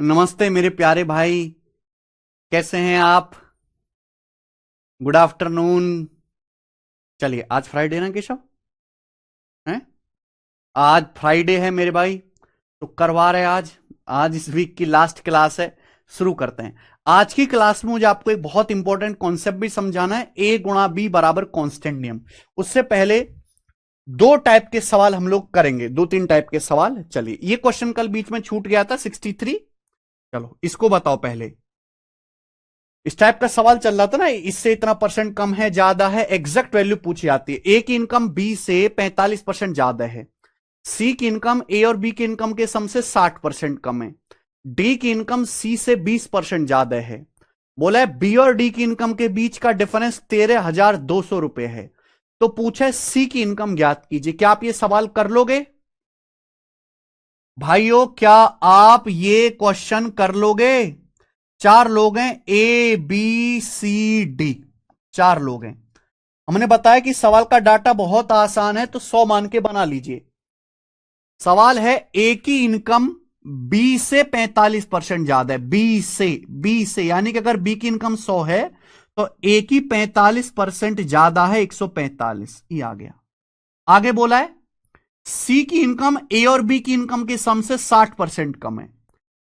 नमस्ते मेरे प्यारे भाई। कैसे हैं आप? Good afternoon. चलिए, आज फ्राइडे ना केशव? हैं? आज फ्राइडे है मेरे भाई, तो करवा रहे आज। आज इस वीक की लास्ट क्लास है। शुरू करते हैं। आज की क्लास में मुझे आपको एक बहुत इंपॉर्टेंट कॉन्सेप्ट भी समझाना है, ए गुणा बी बराबर कांस्टेंट नियम। उससे पहले दो टाइप के सवाल हम लोग करेंगे, दो तीन टाइप के सवाल। चलिए, ये क्वेश्चन कल बीच में छूट गया था 63। चलो इसको बताओ पहले। इस टाइप का सवाल चल रहा था ना, इससे इतना परसेंट कम है, ज्यादा है, एग्जैक्ट वैल्यू पूछी जाती है। ए की इनकम बी से 45% ज्यादा है। सी की इनकम ए और बी की इनकम के सम से 60% कम है। डी की इनकम सी से 20% ज्यादा है। बोला है बी और डी की इनकम के बीच का डिफरेंस 13,200 रुपए है। तो पूछा है सी की इनकम ज्ञात कीजिए। क्या आप ये सवाल कर लोगे भाइयों? क्या आप ये क्वेश्चन कर लोगे? चार लोग हैं, ए बी सी डी, चार लोग हैं। हमने बताया कि सवाल का डाटा बहुत आसान है, तो 100 मान के बना लीजिए। सवाल है ए की इनकम बी से 45% ज्यादा है। बी से यानी कि अगर बी की इनकम 100 है तो ए की 45% ज्यादा है, 145। ये आ गया। आगे बोला है सी की इनकम ए और बी की इनकम के सम से 60% कम है।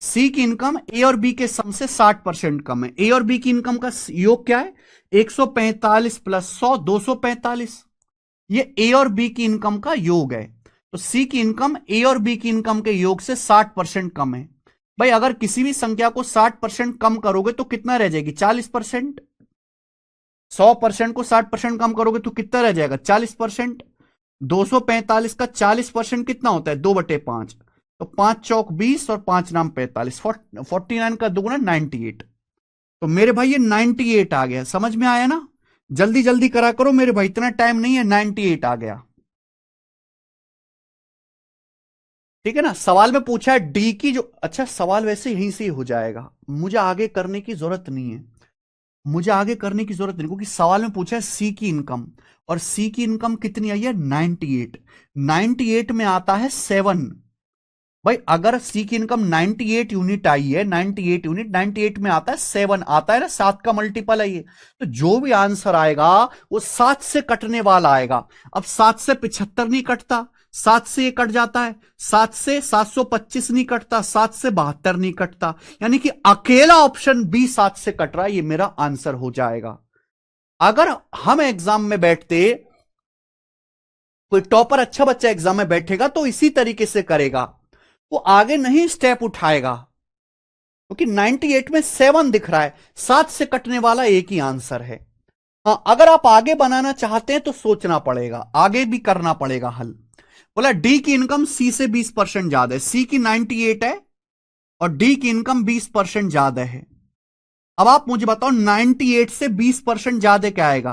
सी की इनकम ए और बी के सम से 60% कम है। ए और बी की इनकम का योग क्या है? 145 प्लस 100, 245। ये ए और बी की इनकम का योग है। तो सी की इनकम ए और बी की इनकम के योग से 60% कम है। भाई अगर किसी भी संख्या को 60% कम करोगे तो कितना रह जाएगी? 40%। 100% को 60% कम करोगे तो कितना रह जाएगा? 40%। 245 का 40% कितना होता है? 2/5। तो 5 चौक 20 और 5 नाम 45। 49 का दुगुना 98। तो मेरे भाई ये 98 आ गया। समझ में आया ना? जल्दी जल्दी करा करो मेरे भाई, इतना टाइम नहीं है। 98 आ गया। ठीक है ना? सवाल में पूछा है डी की जो, अच्छा सवाल वैसे यहीं से ही हो जाएगा, मुझे आगे करने की जरूरत नहीं है। मुझे आगे करने की जरूरत नहीं, क्योंकि सवाल में पूछा है सी की इनकम, और सी की इनकम कितनी आई है? 98। 98 में आता है 7। भाई अगर सी की इनकम 98 यूनिट आई है, 98 यूनिट, 98 में आता है 7, आता है ना, 7 का मल्टीपल है ये। तो जो भी आंसर आएगा वो 7 से कटने वाला आएगा। अब 7 से 75 नहीं कटता, 7 से ये कट जाता है। 7 से 725 नहीं कटता, 7 से 72 नहीं कटता। यानी कि अकेला ऑप्शन बी 7 से कट रहा है, ये मेरा आंसर हो जाएगा। अगर हम एग्जाम में बैठते, कोई टॉपर अच्छा बच्चा एग्जाम में बैठेगा तो इसी तरीके से करेगा, वो आगे नहीं स्टेप उठाएगा, क्योंकि 98 में 7 दिख रहा है। 7 से कटने वाला एक ही आंसर है। हाँ, अगर आप आगे बनाना चाहते हैं तो सोचना पड़ेगा, आगे भी करना पड़ेगा हल। बोला डी की इनकम सी से 20% ज्यादा है। सी की 98 है और डी की इनकम 20% ज्यादा है। अब आप मुझे बताओ 98 से 20% ज्यादा क्या आएगा?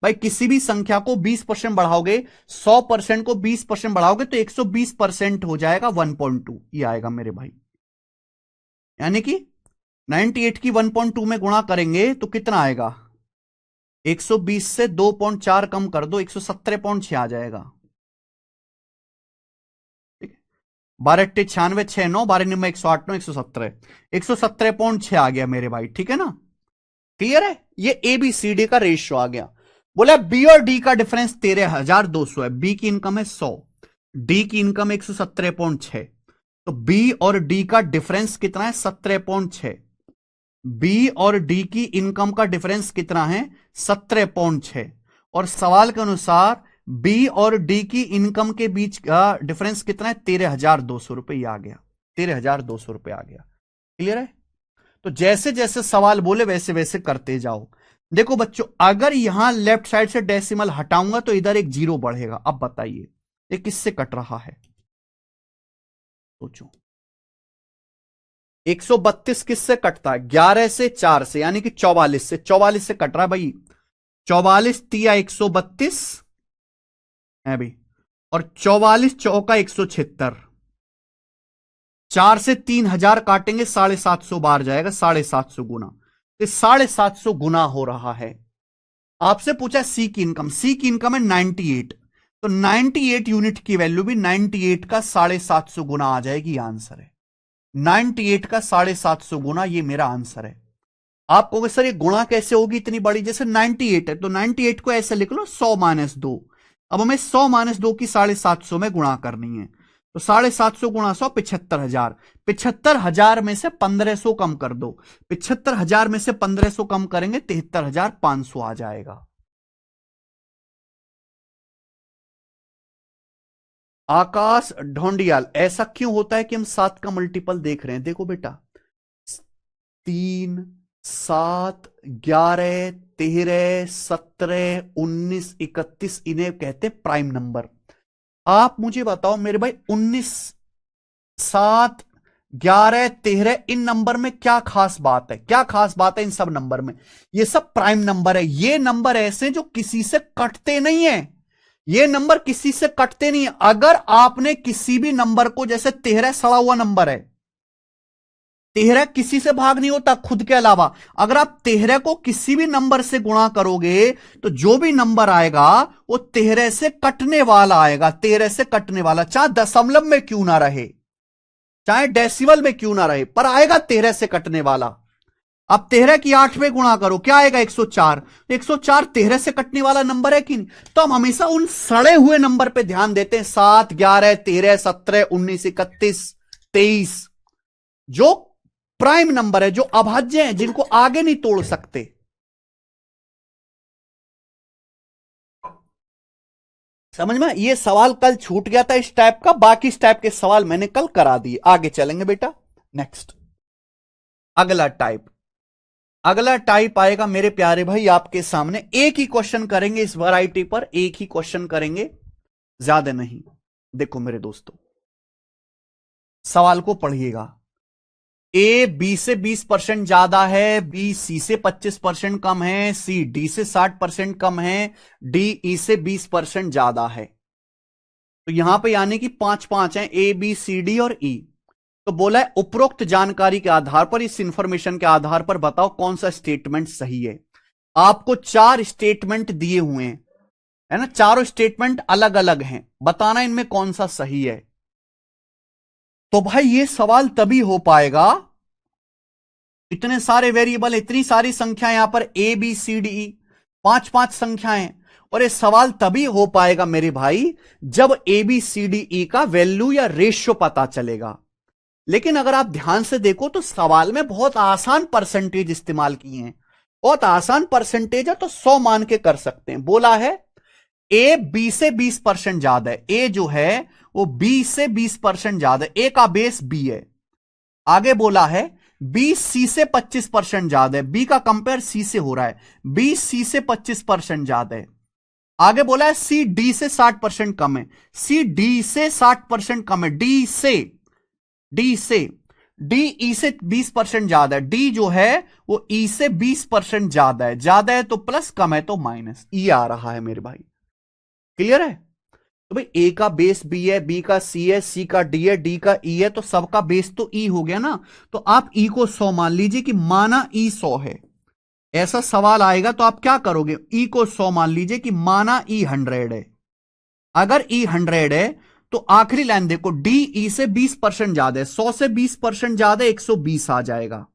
भाई किसी भी संख्या को 20% बढ़ाओगे, 100% को 20% बढ़ाओगे तो 120% हो जाएगा, 1.2 ये आएगा मेरे भाई। यानी कि 98 की 1.2 में गुणा करेंगे तो कितना आएगा? 120 से 2.4 कम कर दो, 117.6 आ जाएगा। 12 अट्टे 96, 6 9, 12 निम्न 108, 9 117, 117.6 आ गया मेरे भाई। ठीक है ना? क्लियर है? ये ए बी सी डी का रेशियो आ गया। बोला बी और डी का डिफरेंस 13,200 है। बी की इनकम है 100, डी की इनकम 117.6। तो बी और डी का डिफरेंस कितना है? 17.6। बी और डी की इनकम का डिफरेंस कितना है? 17.6। और सवाल के अनुसार बी और डी की इनकम के बीच का डिफरेंस कितना है? 13,200 रुपए आ गया। 13,200 रुपए आ गया। क्लियर है? तो जैसे जैसे सवाल बोले वैसे वैसे करते जाओ। देखो बच्चों, अगर यहां लेफ्ट साइड से डेसिमल हटाऊंगा तो इधर एक जीरो बढ़ेगा। अब बताइए ये किससे कट रहा है? सोचो। 132 किससे कटता है? 11 से 4 से, यानी कि 44 से। 44 से कट रहा है भाई। 44 तिया 132 है भाई, और 44 चौका 176। 4 से 3,000 काटेंगे, 750 बार जाएगा, 750 गुना। तो 750 गुना हो रहा है। आपसे पूछा सी की इनकम, सी की इनकम है 98, तो 98 यूनिट की वैल्यू भी 98 का 750 गुना आ जाएगी। आंसर है। 98 का 750 गुना, ये मेरा आंसर है। आप कहोगे सर ये गुणा कैसे होगी इतनी बड़ी, जैसे 98 है तो 98 को ऐसे लिख लो 100 माइनस 2। अब हमें 100 माइनस 2 की 750 में गुणा करनी है, तो 750 गुणा 100 75,000। 75,000 में से 1500 कम कर दो, 75,000 में से 1500 कम करेंगे 73,500 आ जाएगा। आकाश ढोंडियाल, ऐसा क्यों होता है कि हम 7 का मल्टीपल देख रहे हैं? देखो बेटा, 3, 7, 11, 13, 17, 19, 31 इन्हें कहते प्राइम नंबर। आप मुझे बताओ मेरे भाई, 19, 7, 11, 13 इन नंबर में क्या खास बात है? क्या खास बात है इन सब नंबर में? ये सब प्राइम नंबर है। ये नंबर ऐसे जो किसी से कटते नहीं है, ये नंबर किसी से कटते नहीं है। अगर आपने किसी भी नंबर को, जैसे 13 सड़ा हुआ नंबर है, 13 किसी से भाग नहीं होता खुद के अलावा। अगर आप 13 को किसी भी नंबर से गुणा करोगे तो जो भी नंबर आएगा वो 13 से कटने वाला आएगा, 13 से कटने वाला, चाहे दशमलव में क्यों ना रहे, चाहे डेसिमल में क्यों ना रहे, पर आएगा 13 से कटने वाला। अब 13 की 8 में गुणा करो, क्या आएगा? 104। 104 13 से कटने वाला नंबर है कि नहीं? तो हम हमेशा उन सड़े हुए नंबर पे ध्यान देते हैं, 7, 11, 13, 17, 19, 31, 23, जो प्राइम नंबर है, जो अभाज्य हैं, जिनको आगे नहीं तोड़ सकते। समझ में? ये सवाल कल छूट गया था इस टाइप का, बाकी इस टाइप के सवाल मैंने कल करा दिए। आगे चलेंगे बेटा, नेक्स्ट अगला टाइप। अगला टाइप आएगा मेरे प्यारे भाई आपके सामने। एक ही क्वेश्चन करेंगे इस वैरायटी पर, एक ही क्वेश्चन करेंगे, ज्यादा नहीं। देखो मेरे दोस्तों, सवाल को पढ़िएगा। ए बी से 20% ज्यादा है, बी सी से 25% कम है, सी डी से 60% कम है, डी ई से 20% ज्यादा है। तो यहां पे यानी कि 5-5 है, ए बी सी डी और ई। तो बोला है उपरोक्त जानकारी के आधार पर, इस इंफॉर्मेशन के आधार पर बताओ कौन सा स्टेटमेंट सही है। आपको 4 स्टेटमेंट दिए हुए हैं, है ना, चारों स्टेटमेंट अलग अलग हैं, बताना इनमें कौन सा सही है। तो भाई ये सवाल तभी हो पाएगा, इतने सारे वेरिएबल, इतनी सारी संख्या यहां पर A B C D E, 5-5 संख्याएं, और ये सवाल तभी हो पाएगा मेरे भाई जब A B C D E का वैल्यू या रेशियो पता चलेगा। लेकिन अगर आप ध्यान से देखो तो सवाल में बहुत आसान परसेंटेज इस्तेमाल किए हैं, बहुत आसान परसेंटेज है, तो 100 मान के कर सकते हैं। बोला है ए बी से 20% ज्यादा है, ए जो है वो बी से 20% ज्यादा है, ए का बेस बी है। आगे बोला है बी सी से 25% ज्यादा है, बी का कंपेयर सी से हो रहा है, बी सी से 25% ज्यादा है। आगे बोला है सी डी से 60% कम है, सी डी से 60% कम है, डी से डी ई से 20% ज्यादा है, डी जो है वो ई से 20% ज्यादा है। ज्यादा है तो प्लस, कम है तो माइनस, ई आ रहा है मेरे भाई। क्लियर है? तो भाई ए का बेस बी है, बी का सी है, सी का डी है, डी का ई है, तो सबका बेस तो ई हो गया ना। तो आप ई को 100 मान लीजिए कि माना ई 100 है। ऐसा सवाल आएगा तो आप क्या करोगे? ई को 100 मान लीजिए कि माना ई 100 है। अगर ई 100 है तो आखिरी लाइन देखो, डी ई से 20% ज्यादा है, 100 से 20% ज्यादा 120 आ जाएगा।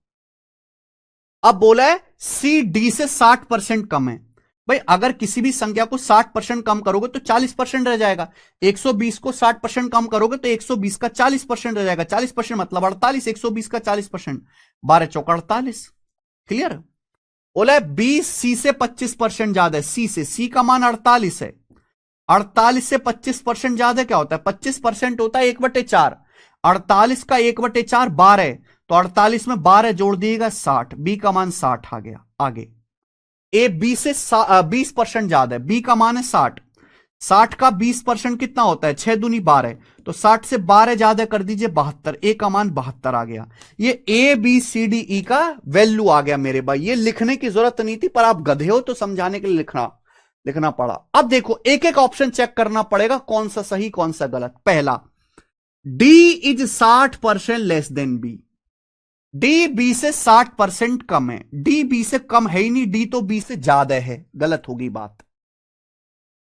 अब बोला है सी डी से 60% कम है। भाई अगर किसी भी संख्या को 60% कम करोगे तो 40% रह जाएगा, 120 को 60% कम करोगे तो 120 का 40% रह जाएगा, 40% मतलब 48, 120 का 40%, 12 चौका 48। क्लियर? बोला है बी सी से 25% ज्यादा है, सी से, सी का मान 48 है, 48 से 25% ज्यादा क्या होता है? 25% होता है 1/4, 48 का 1/4 12, तो 48 में 12 जोड़ दिएगा 60, बी का मान 60 आ गया। आगे ए बी से 20% ज्यादा है, बी का मान है 60, 60 का 20% कितना होता है? 6 दूनी 12, तो 60 से 12 ज्यादा कर दीजिए 72, ए का मान 72 आ गया। ये A B C D E का वैल्यू आ गया मेरे भाई। ये लिखने की जरूरत नहीं थी, पर आप गधे हो तो समझाने के लिए लिखना पड़ा। अब देखो एक एक ऑप्शन चेक करना पड़ेगा, कौन सा सही कौन सा गलत। पहला, D is 60% less than B, D B से 60% कम है, डी बी से कम है ही नहीं, डी तो बी से ज्यादा है, गलत होगी बात।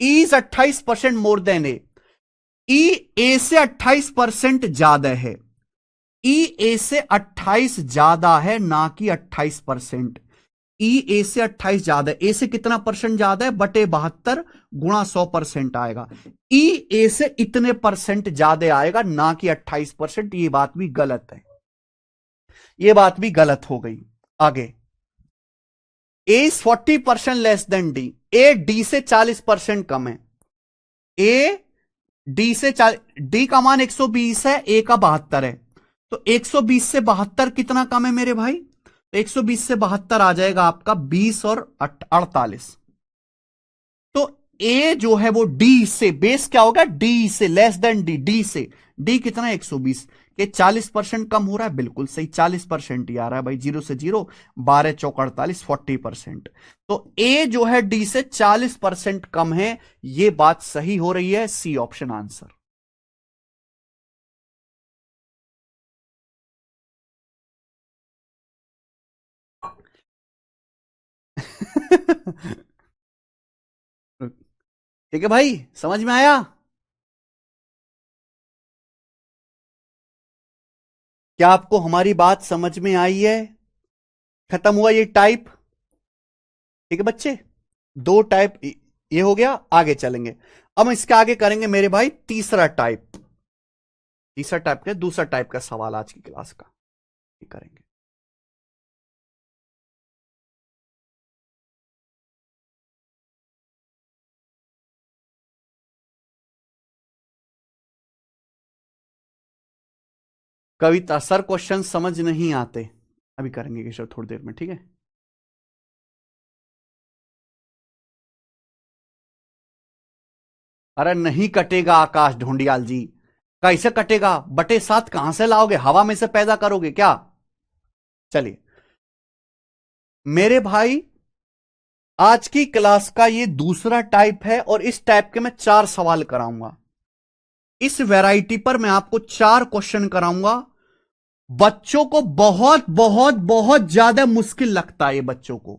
इज 28% मोर देन ए, ई ए से 28% ज्यादा है, ई ए से 28 ज्यादा है ना कि 28%। ई ए से 28 ज्यादा है, ए से कितना परसेंट ज्यादा है, बटे 72 गुणा 100% आएगा। ई ए से इतने परसेंट ज्यादा आएगा ना कि 28%। ये बात भी गलत है, ये बात भी गलत हो गई। आगे, A is 40% less than D. A D से 40% कम है। ए डी से डी का मान 120 है, ए का 72 है। तो 120 से 72 कितना कम है मेरे भाई? तो 120 से 72 आ जाएगा आपका 20 और 48। तो ए जो है वो डी से, बेस क्या होगा, डी से लेस देन डी। डी से डी कितना है 120 के 40% कम हो रहा है, बिल्कुल सही 40% ही आ रहा है भाई। 0 से 0, 12 चौक 48, 40%। तो ए जो है डी से 40% कम है, ये बात सही हो रही है, सी ऑप्शन आंसर। ठीक है भाई, समझ में आया? क्या आपको हमारी बात समझ में आई है? खत्म हुआ ये टाइप। ठीक है बच्चे, दो टाइप ये हो गया। आगे चलेंगे, अब हम इसके आगे करेंगे मेरे भाई तीसरा टाइप। तीसरा टाइप का, दूसरा टाइप का सवाल आज की क्लास का ये करेंगे। कविता सर, क्वेश्चन समझ नहीं आते। अभी करेंगे किशोर थोड़ी देर में, ठीक है? अरे नहीं कटेगा आकाश ढूंढियाल जी, कैसे कटेगा? बटे 7 कहां से लाओगे, हवा में से पैदा करोगे क्या? चलिए मेरे भाई, आज की क्लास का ये दूसरा टाइप है और इस टाइप के मैं 4 सवाल कराऊंगा। इस वैरायटी पर मैं आपको 4 क्वेश्चन कराऊंगा। बच्चों को बहुत बहुत बहुत ज्यादा मुश्किल लगता है ये बच्चों को।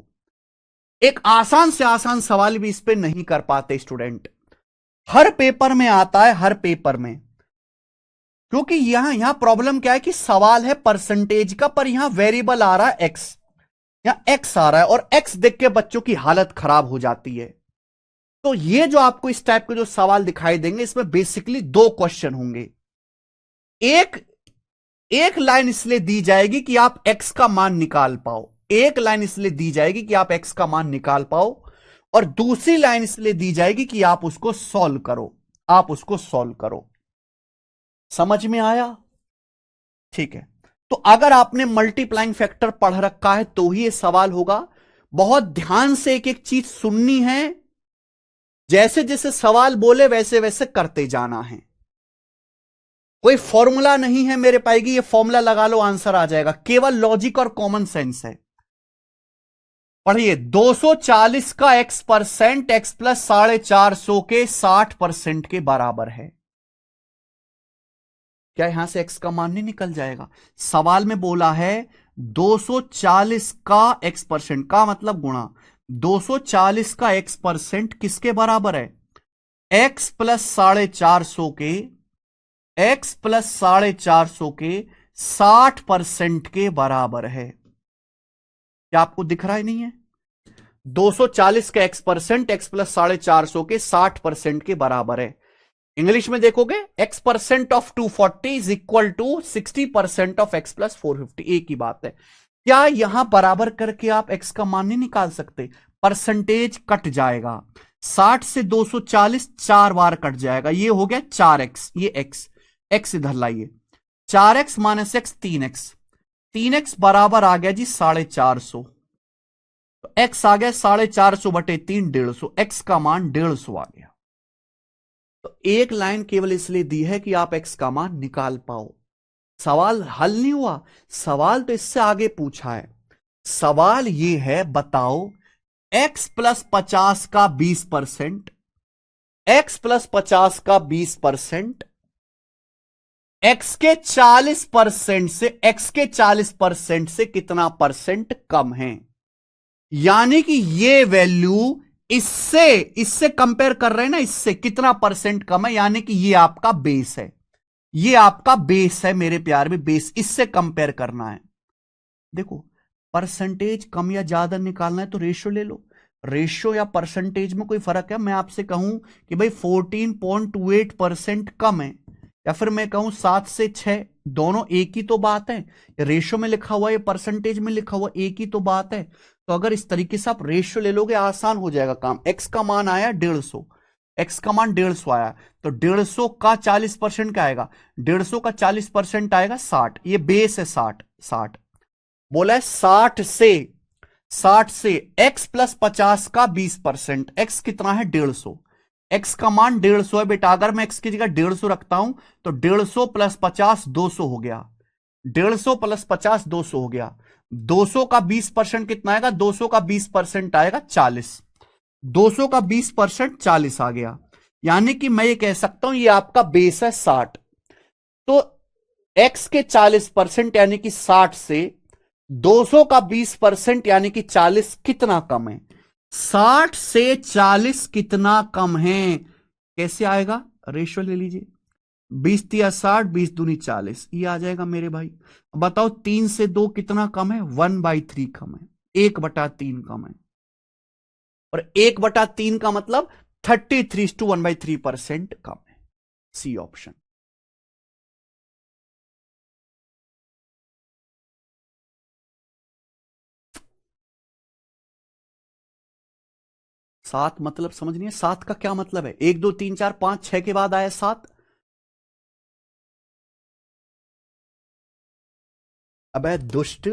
एक आसान से आसान सवाल भी इस पे नहीं कर पाते स्टूडेंट। हर पेपर में आता है, हर पेपर में। क्योंकि यहां प्रॉब्लम क्या है कि सवाल है परसेंटेज का, पर यहां वेरिएबल आ रहा है एक्स। यहां एक्स आ रहा है और एक्स देख के बच्चों की हालत खराब हो जाती है। तो ये जो आपको इस टाइप के जो सवाल दिखाई देंगे, इसमें बेसिकली 2 क्वेश्चन होंगे। एक एक लाइन इसलिए दी जाएगी कि आप एक्स का मान निकाल पाओ। एक लाइन इसलिए दी जाएगी कि आप एक्स का मान निकाल पाओ, और दूसरी लाइन इसलिए दी जाएगी कि आप उसको सॉल्व करो। आप उसको सॉल्व करो। समझ में आया? ठीक है। तो अगर आपने मल्टीप्लाइंग फैक्टर पढ़ रखा है तो ही ये सवाल होगा। बहुत ध्यान से एक एक चीज सुननी है, जैसे जैसे सवाल बोले वैसे वैसे करते जाना है। कोई फॉर्मूला नहीं है मेरे पाएगी, ये फॉर्मूला लगा लो आंसर आ जाएगा। केवल लॉजिक और कॉमन सेंस है। पढ़िए, 240 का x परसेंट x प्लस 450 के 60% के बराबर है। क्या यहां से x का मान नहीं निकल जाएगा? सवाल में बोला है 240 का x परसेंट का मतलब गुणा 240 का x परसेंट किसके बराबर है? x प्लस 450 के, x प्लस 450 के 60% के बराबर है। क्या आपको दिख रहा है? नहीं है? 240 का x परसेंट x प्लस 450 के 60% के बराबर है। इंग्लिश में देखोगे x percent of 240 is equal to 60% of x plus 450। एक ही बात है। क्या यहां बराबर करके आप x का मान नहीं निकाल सकते? परसेंटेज कट जाएगा, 60 से 240 4 बार कट जाएगा, ये हो गया 4x। ये x इधर लाइए, 4x minus x 3x। 3x बराबर आ गया जी 450। तो x आ गया 450 बटे 3, 150। x का मान 150 आ गया। तो एक लाइन केवल इसलिए दी है कि आप x का मान निकाल पाओ। सवाल हल नहीं हुआ। सवाल तो इससे आगे पूछा है। सवाल ये है, बताओ x प्लस 50 का 20%, x प्लस 50 का 20% x के 40% से, x के 40% से कितना परसेंट कम है? यानी कि ये वैल्यू इससे इससे कंपेयर कर रहे हैं ना, इससे कितना परसेंट कम है, यानी कि ये आपका बेस है। ये आपका बेस है मेरे प्यार में, बेस, इससे कंपेयर करना है। देखो, परसेंटेज कम या ज्यादा निकालना है तो रेशियो ले लो। रेशियो या परसेंटेज में कोई फर्क है? मैं आपसे कहूं कि भाई 14.28% कम है, या फिर मैं कहूं 7 से 6, दोनों एक ही तो बात है। रेशियो में लिखा हुआ, ये परसेंटेज में लिखा हुआ, एक ही तो बात है। तो अगर इस तरीके से आप रेशियो ले लोगे, आसान हो जाएगा काम। एक्स का मान आया 150, एक्स का मान 150 आया, तो 150 का 40% क्या आएगा? 150 का 40% आएगा 60। ये बेस है 60, 60 बोला है। 60 से x प्लस 50 का 20%, x कितना है? 150। x का मान 150 है बेटा। अगर मैं x की जगह 150 रखता हूं तो 150 प्लस 50 200 हो गया। 150 प्लस 50 200 हो गया। 200 का 20% कितना आएगा? 200 का 20% आएगा 40। 200 का 20% 40 आ गया। यानी कि मैं ये कह सकता हूं ये आपका बेस है 60। तो x के 40% यानी कि 60 से 200 का 20% यानी कि 40 कितना कम है? 60 से 40 कितना कम है? कैसे आएगा? रेशियो ले लीजिए। 20 तिया 60, 20 दूनी 40, ये आ जाएगा मेरे भाई। बताओ 3 से 2 कितना कम है? 1/3 कम है, 1/3 कम है। और 1/3 का मतलब 33:1/3% कम है। C option. 7 मतलब समझ नहीं है? 7 का क्या मतलब है? 1 2 3 4 5 6 के बाद आया 7। अबे दुष्ट,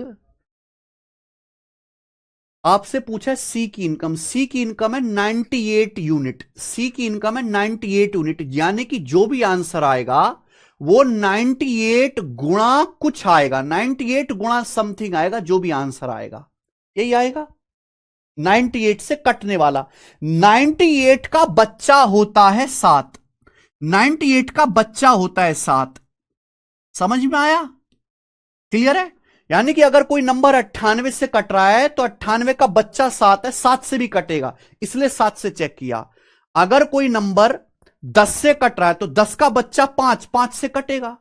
आपसे पूछा है सी की इनकम। सी की इनकम है 98 यूनिट। सी की इनकम है 98 यूनिट, यानी कि जो भी आंसर आएगा वो 98 गुणा कुछ आएगा, 98 गुणा समथिंग आएगा। जो भी आंसर आएगा यही आएगा, 98 से कटने वाला। 98 का बच्चा होता है 7। 98 का बच्चा होता है 7। समझ में आया? क्लियर है? यानी कि अगर कोई नंबर 98 से कट रहा है तो 98 का बच्चा 7 है, 7 से भी कटेगा, इसलिए 7 से चेक किया। अगर कोई नंबर 10 से कट रहा है तो 10 का बच्चा 5, 5 से कटेगा।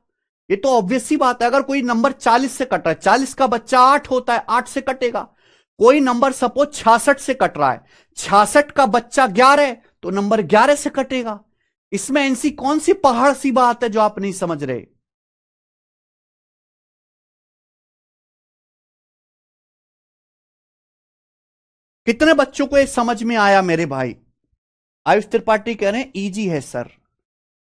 ये तो ऑब्वियस सी बात है। अगर कोई नंबर 40 से कट रहा है, 40 का बच्चा 8 होता है, 8 से कटेगा। कोई नंबर सपोज 66 से कट रहा है, 66 का बच्चा 11 है, तो नंबर 11 से कटेगा। इसमें ऐसी कौन सी पहाड़ सी बात है जो आप नहीं समझ रहे? कितने बच्चों को ये समझ में आया मेरे भाई? आयुष त्रिपाठी कह रहे हैं इजी है सर।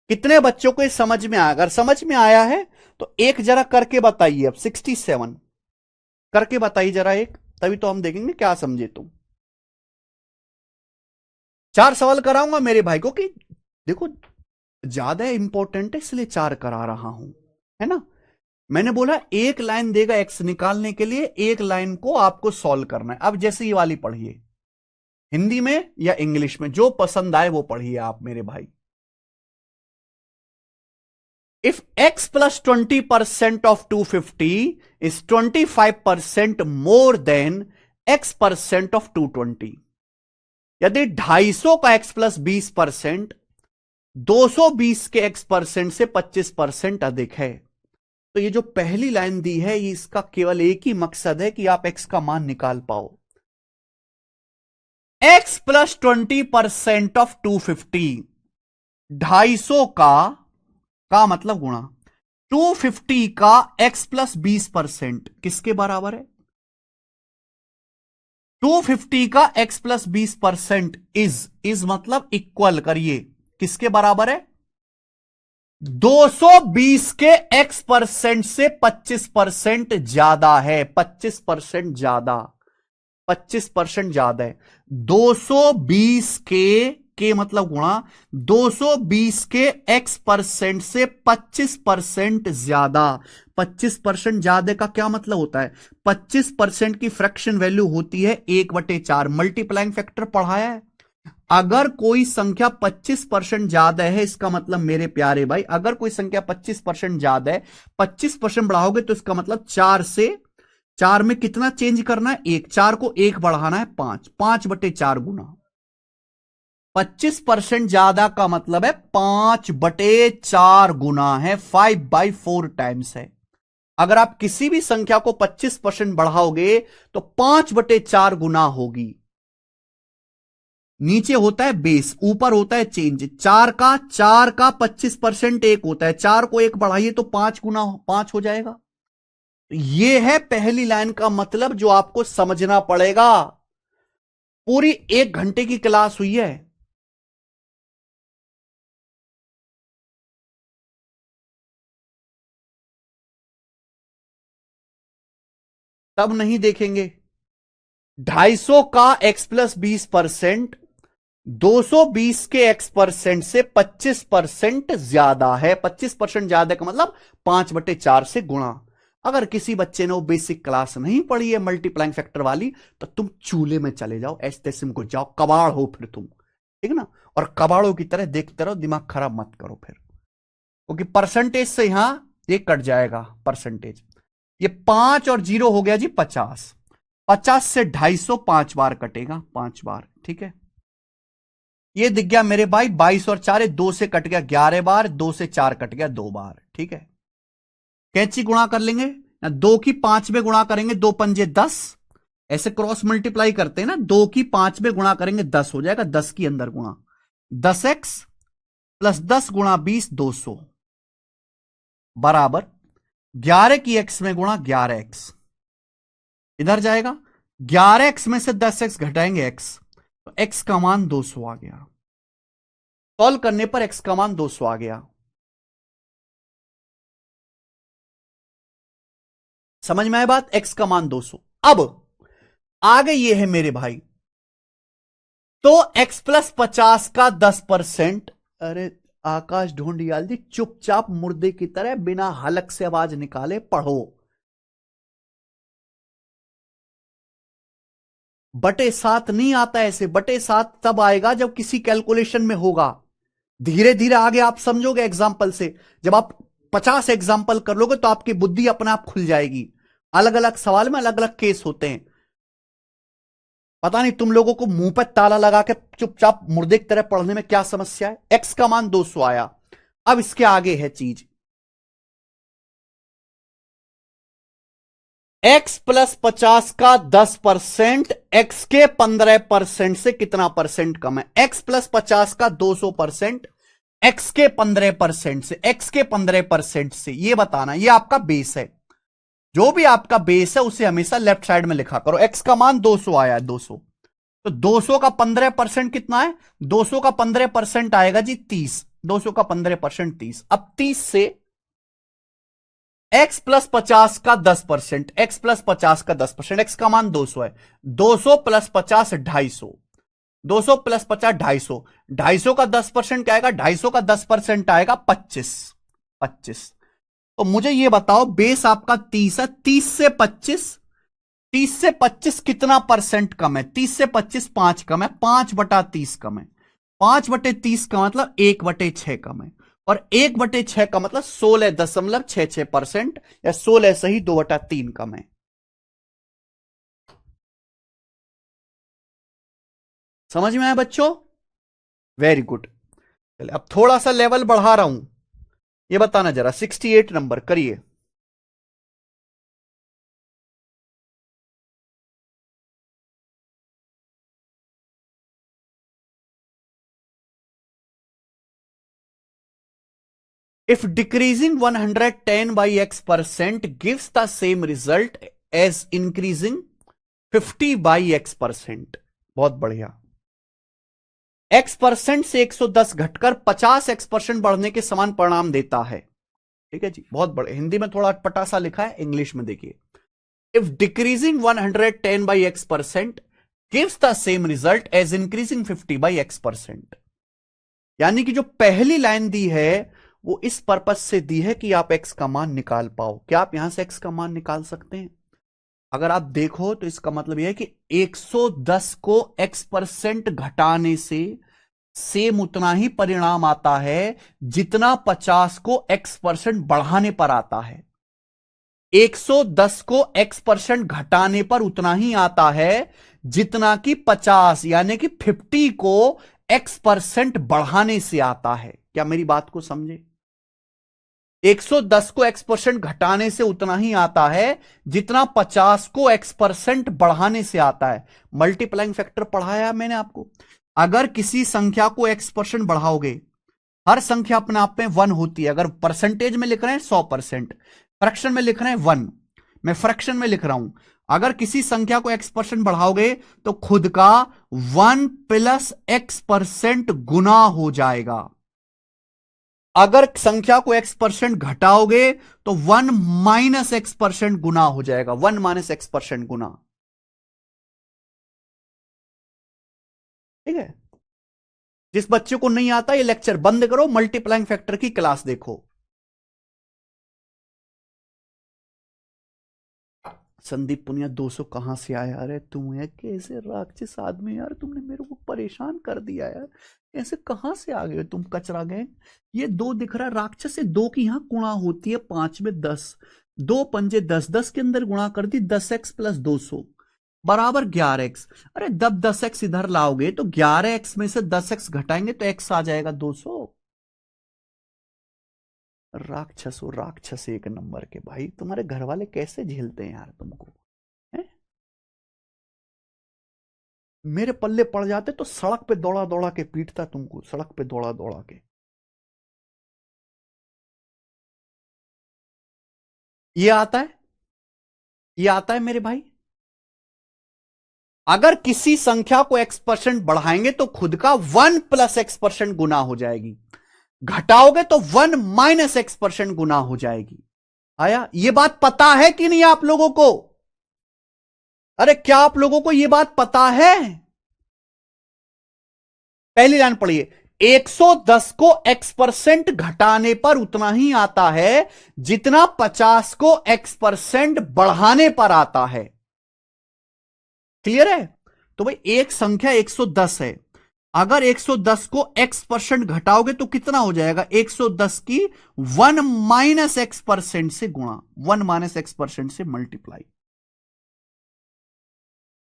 कितने बच्चों को ये समझ में आया? अगर समझ में आया है तो एक जरा करके बताइए। अब 67 करके बताइए जरा एक, तभी तो हम देखेंगे क्या समझे तुम। 4 सवाल कराऊंगा मेरे भाई को, कि देखो ज्यादा इंपॉर्टेंट है इसलिए 4 करा रहा हूं, है ना। मैंने बोला एक लाइन देगा एक्स निकालने के लिए, एक लाइन को आपको सॉल्व करना है। अब जैसे ये वाली पढ़िए, हिंदी में या इंग्लिश में, जो पसंद आए वो पढ़िए आप मेरे भाई। If x plus 20% of 250 is 25% more than x% of 220, यदि 250 का x प्लस 20% 220 के x% से 25% अधिक है, तो ये जो पहली लाइन दी है, ये इसका केवल एक ही मकसद है कि आप x का मान निकाल पाओ। x प्लस 20% ऑफ 250, 250 का मतलब गुणा 250 का x प्लस 20% किसके बराबर है? 250 का x प्लस 20% इज मतलब इक्वल करिए, किसके बराबर है? 220 के x% से 25% ज्यादा है, 25% ज्यादा, 25% ज्यादा है। 220 के मतलब गुणा 220 के x% से 25% ज्यादा। 25% ज्यादा का क्या मतलब होता है? 25% की फ्रैक्शन वैल्यू होती है 1/4। मल्टीप्लाइंग फैक्टर पढ़ाया है। अगर कोई संख्या 25% ज्यादा है, इसका मतलब मेरे प्यारे भाई, अगर कोई संख्या 25% ज्यादा है, 25% बढ़ाओगे तो इसका मतलब 4 से 4 में कितना चेंज करना है? 1। 4 को 1 बढ़ाना है 5, 5/4 गुना 25% ज्यादा का मतलब है 5/4 गुना है, 5/4 टाइम्स है। अगर आप किसी भी संख्या को 25% बढ़ाओगे तो 5/4 गुना होगी। नीचे होता है बेस, ऊपर होता है चेंज। चार का 25% एक होता है, 4 को एक बढ़ाइए तो 5 हो जाएगा। यह है पहली लाइन का मतलब, जो आपको समझना पड़ेगा। पूरी 1 घंटे की क्लास हुई है। तब नहीं देखेंगे। 250 का x+20%, 220 के x% से 25% ज्यादा है। 25% ज्यादा का मतलब 5/4 से गुणा। अगर किसी बच्चे ने वो बेसिक क्लास नहीं पढ़ी है मल्टीप्लाइंग फैक्टर वाली, तो तुम चूल्हे में चले जाओ, एस्टेसिम को जाओ, कबाड़ हो फिर तुम, ठीक ना। और कबाड़ों की तरह देखते रहो, दिमाग खराब मत करो फिर, क्योंकि परसेंटेज से यहां ये कट जाएगा परसेंटेज। ये 5 और 0 हो गया जी 50। 50 से 250 5 बार कटेगा, 5 बार, ठीक है। ये दिख गया मेरे भाई, 22 और 4 2 से कट गया 11 बार, 2 से 4 कट गया 2 बार, ठीक है। कैंची गुणा कर लेंगे ना, 2 की 5 में गुणा करेंगे, 2×5 = 10। ऐसे क्रॉस मल्टीप्लाई करते हैं ना, 2 की 5 में गुणा करेंगे 10 हो जाएगा, 10 की अंदर गुणा, 10x + 10 × 20 200 बराबर 11 की x में गुणा 11x, इधर जाएगा 11x में से 10x घटाएंगे x, तो x का मान 200 आ गया। सॉल्व करने पर x का मान 200 आ गया। समझ में आया बात, x का मान 200। अब आगे ये है मेरे भाई, तो x+50 का 10%। अरे आकाश ढूंढियाल जी, चुपचाप मुर्दे की तरह बिना हलक से आवाज निकाले पढ़ो। बटे 7 नहीं आता ऐसे, बटे 7 तब आएगा जब किसी कैलकुलेशन में होगा। धीरे धीरे आगे आप समझोगे एग्जाम्पल से। जब आप 50 एग्जाम्पल कर लोगे तो आपकी बुद्धि अपने आप खुल जाएगी। अलग अलग सवाल में अलग अलग केस होते हैं। पता नहीं तुम लोगों को मुंह पर ताला लगा के चुपचाप मुर्दे की तरह पढ़ने में क्या समस्या है। एक्स का मान 200 आया। अब इसके आगे है चीज, x+50 का 10% x के 15% से कितना परसेंट कम है। x+50 का 200% x के 15% से, x के 15% से ये बताना। ये आपका बेस है, जो भी आपका बेस है उसे हमेशा लेफ्ट साइड में लिखा करो। x का मान 200 आया है, 200, तो 200 का 15% कितना है। 200 का 15% आएगा जी 30। 200 का 15% 30। अब 30 से x+50 का 10%, x+50 का 10%, x का मान 200 है। 200 + 50 250, 200 + 50 250, 250 का 10% क्या आएगा, 250 का 10% आएगा 25। 25। तो मुझे ये बताओ, बेस आपका 30 है, 30 से 25, 30 से 25 कितना परसेंट कम है। 30 से 25 5 कम है, 5/30 कम है। 5/30 का मतलब 1/6 कम है, और 1/6 का मतलब 16.66%, या 16 सही 2/3 कम है। समझ में आया बच्चों? Very good. चलिए अब थोड़ा सा लेवल बढ़ा रहा हूं। ये बताना जरा, 68 नंबर करिए। If decreasing 110 by x% gives the same result as increasing 50 by x%। बहुत बढ़िया। x% से 110 घटकर 50x% बढ़ने के समान परिणाम देता है। ठीक है जी, बहुत बड़े। हिंदी में थोड़ा अटपटा सा लिखा है, इंग्लिश में देखिए। If decreasing 110 by x% gives the same result as increasing 50 by x%। यानी कि जो पहली लाइन दी है वो इस पर्पस से दी है कि आप x का मान निकाल पाओ। क्या आप यहां से x का मान निकाल सकते हैं? अगर आप देखो तो इसका मतलब यह है कि 110 को x% घटाने से सेम उतना ही परिणाम आता है जितना 50 को x% बढ़ाने पर आता है। 110 को x% घटाने पर उतना ही आता है जितना कि 50 यानी कि 50 को x% बढ़ाने से आता है। क्या मेरी बात को समझे? 110 को x% घटाने से उतना ही आता है जितना 50 को x% बढ़ाने से आता है। मल्टीप्लाइंग फैक्टर पढ़ाया मैंने आपको। अगर किसी संख्या को x% बढ़ाओगे, हर संख्या अपने आप में 1 होती है। अगर परसेंटेज में लिख रहे हैं 100%, फ्रैक्शन में लिख रहे हैं 1, मैं फ्रैक्शन में लिख रहा हूं। अगर किसी संख्या को x% बढ़ाओगे तो खुद का 1 प्लस x% गुना हो जाएगा। अगर संख्या को x% घटाओगे तो 1 माइनस x% गुना हो जाएगा। 1 माइनस x% गुना। ठीक है? जिस बच्चे को नहीं आता ये लेक्चर बंद करो, मल्टीप्लाइंग फैक्टर की क्लास देखो। संदीप पुनिया 200 कहां से आया? अरे तुम है कैसे राक्षस आदमी यार, तुमने मेरे को परेशान कर दिया यार। ऐसे कहां से आ गए तुम कचरा गैंग? ये 2 दिख रहा है राक्षस से। 2 की यहां गुणा होती है 5 में 10, 2 पंजे 10, 10 के अंदर गुणा कर दी 10x प्लस 200 बराबर 11x। अरे जब 10x इधर लाओगे तो 11x में से 10x घटाएंगे तो x आ जाएगा 200। राक्षस हो राक्षस एक नंबर के। भाई तुम्हारे घर वाले कैसे झेलते हैं यार तुमको? है? मेरे पल्ले पड़ जाते तो सड़क पे दौड़ा दौड़ा के पीटता तुमको, सड़क पे दौड़ा दौड़ा के। ये आता है, ये आता है मेरे भाई। अगर किसी संख्या को x% बढ़ाएंगे तो खुद का 1 प्लस x% गुना हो जाएगी। घटाओगे तो 1 माइनस x% गुना हो जाएगी। आया? ये बात पता है कि नहीं आप लोगों को? अरे क्या आप लोगों को ये बात पता है? पहली लाइन पढ़िए। 110 को x% घटाने पर उतना ही आता है जितना 50 को x% बढ़ाने पर आता है। क्लियर है? तो भाई एक संख्या 110 है। अगर 110 को x% घटाओगे तो कितना हो जाएगा? 110 की 1 माइनस x% से गुणा, 1 माइनस x% से मल्टीप्लाई,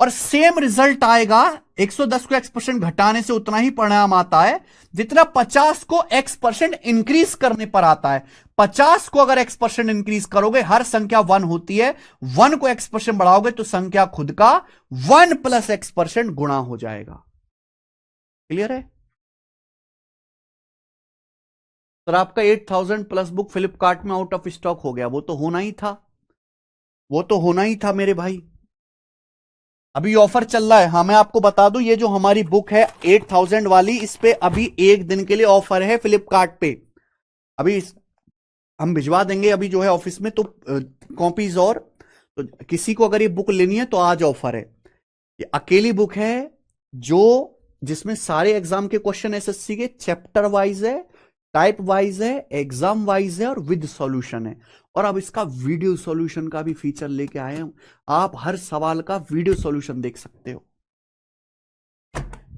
और सेम रिजल्ट आएगा। 110 को x% घटाने से उतना ही परिणाम आता है जितना 50 को x% इंक्रीज करने पर आता है। 50 को अगर x% इंक्रीज करोगे, हर संख्या 1 होती है, 1 को x% बढ़ाओगे तो संख्या खुद का 1 प्लस x% गुणा हो जाएगा। क्लियर है? सर आपका 8000 प्लस बुक फ्लिपकार्ट में आउट ऑफ स्टॉक हो गया। वो तो होना ही था, वो तो होना ही था मेरे भाई। अभी ऑफर चल रहा है। हाँ मैं आपको बता दूं, ये जो हमारी बुक है 8000 वाली, इस पे अभी एक दिन के लिए ऑफर है फ्लिपकार्ट पे। अभी हम भिजवा देंगे अभी जो है ऑफिस में, तो कॉपीज और तो किसी को अगर ये बुक लेनी है तो आज ऑफर है। ये अकेली बुक है जो जिसमें सारे एग्जाम के क्वेश्चन एसएससी के चैप्टर वाइज है, टाइप वाइज है, एग्जाम वाइज है और विद सॉल्यूशन है। और अब इसका वीडियो सॉल्यूशन का भी फीचर लेके आए हम। आप हर सवाल का वीडियो सॉल्यूशन देख सकते हो।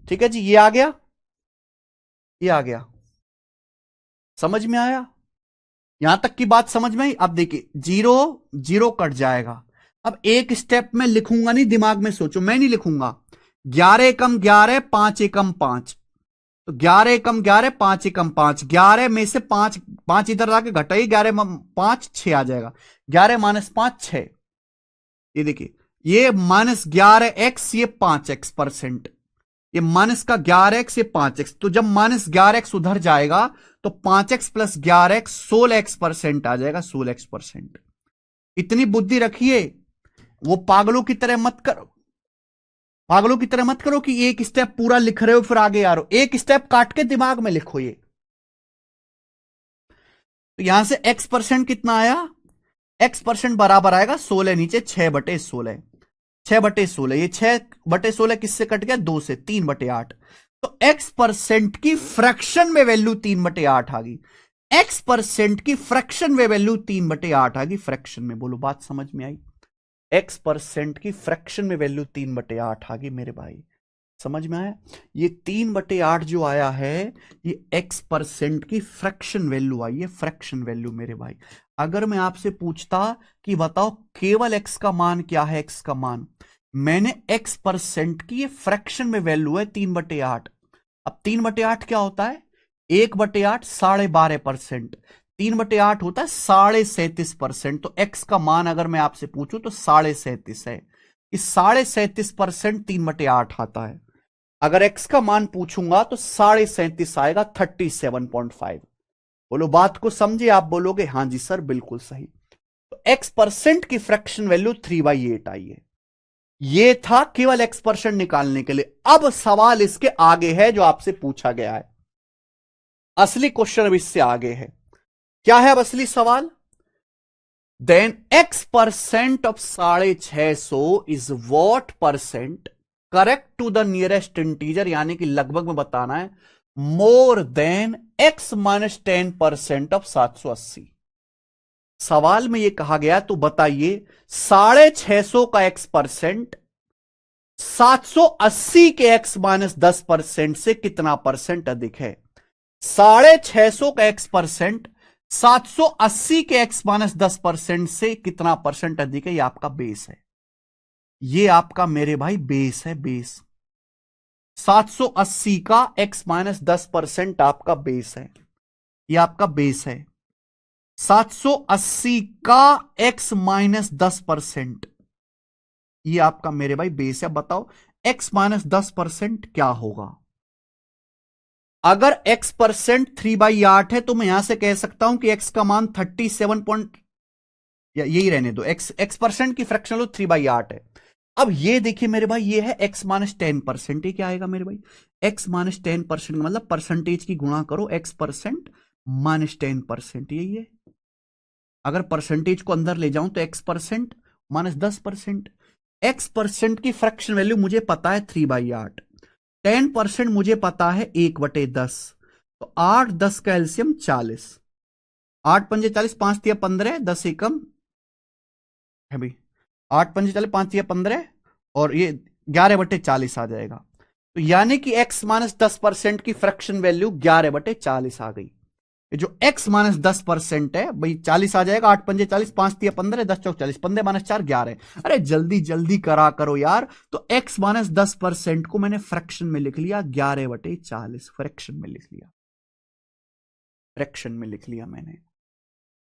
ठीक है जी, ये आ गया, ये आ गया। समझ में आया? यहां तक की बात समझ में आई? अब देखिए, जीरो जीरो कट जाएगा। अब एक स्टेप में लिखूंगा नहीं, दिमाग में सोचो, मैं नहीं लिखूंगा। 11 एकम 11, 5 एकम 5, तो 11 एकम 11, 5 एकम 5, 11 में से 5 5 इधर आके घटाइए, 11 5 6 आ जाएगा। 11 माइनस 5 6। ये देखिए, ये माइनस 11x, ये 5x%, ये माइनस का 11x, ये 5x। तो जब माइनस 11x उधर जाएगा तो 5x प्लस 11x 16x% आ जाएगा, 16x%। इतनी बुद्धि रखिए, वो पागलों की तरह मत करो, पागलों की तरह मत करो कि एक स्टेप पूरा लिख रहे हो फिर आगे आ रहे हो। एक स्टेप काट के दिमाग में लिखो ये। तो यहां से x% कितना आया? x% बराबर आएगा 16, नीचे 6/16, 6/16। ये 6/16 किससे कट गया? 2 से, 3/8। तो x% की फ्रैक्शन में वैल्यू 3/8 आ गई। x% की फ्रैक्शन में वैल्यू 3/8 आ गई। फ्रैक्शन में बोलो, बात समझ में आई? x% की फ्रैक्शन में वैल्यू 3/8 आ गई मेरे भाई। समझ में आया? ये 3/8 जो आया है, ये x% की फ्रैक्शन वैल्यू आई है, फ्रैक्शन वैल्यू मेरे भाई। अगर मैं आपसे पूछता कि बताओ केवल x का मान क्या है, x का मान, मैंने x% की ये फ्रैक्शन में वैल्यू है 3/8, अब 3/8 क्या होता है? 1/8 12.5%। 3/8 होता है 37.5%। तो x का मान अगर मैं आपसे पूछूं तो 37.5 है। इस 37.5% 3/8 आता है। अगर x का मान पूछूंगा तो 37.5 आएगा, 37.5। बोलो बात को समझे? आप बोलोगे हाँ जी सर बिल्कुल सही। तो x% की फ्रैक्शन वैल्यू 3/8 आई है। ये था केवल x% निकालने के लिए। अब सवाल इसके आगे है जो आपसे पूछा गया है। असली क्वेश्चन अब इससे आगे है। क्या है अब असली सवाल? Then x% of 650 is what percent correct to the nearest integer, यानी कि लगभग में बताना है, मोर देन x-10% ऑफ 780। सवाल में यह कहा गया तो बताइए 650 का x% 780 के x-10% से कितना परसेंट अधिक है? 650 का x% 780 के x-10% से कितना परसेंट अधिक है? ये आपका बेस है। ये आपका मेरे भाई बेस है, बेस। 780 का x-10% आपका बेस है। ये आपका बेस है। 780 का x-10%, ये आपका मेरे भाई बेस है। बताओ x-10% क्या होगा? अगर x% 3/8 है तो मैं यहां से कह सकता हूं कि x का मान 37 पॉइंट, या यही रहने दो, x% की फ्रैक्शन लो 3/8 है। अब ये देखिए मेरे भाई, ये है x-10%। ये क्या आएगा मेरे भाई? x-10% मतलब परसेंटेज की गुणा करो x%-10%, यही है। अगर परसेंटेज को अंदर ले जाऊं तो x%-10%। x% की फ्रैक्शन वैल्यू मुझे पता है 3/8। 10% मुझे पता है 1/10। तो 8-10 का एलसीएम 40। 8×5 40, 5×3 15, 10 एकम है भाई। 8×5 40, 5×3 15 और ये 11/40 आ जाएगा। तो यानी कि x-10% की फ्रैक्शन वैल्यू 11/40 आ गई। जो x-10% है भाई 40 आ जाएगा। 8×5 40, 5×3 15, 10×4 40, 15-4 11। अरे जल्दी जल्दी करा करो यार। तो x-10% को मैंने फ्रैक्शन में लिख लिया 11/40, फ्रैक्शन में लिख लिया, फ्रैक्शन में लिख लिया मैंने।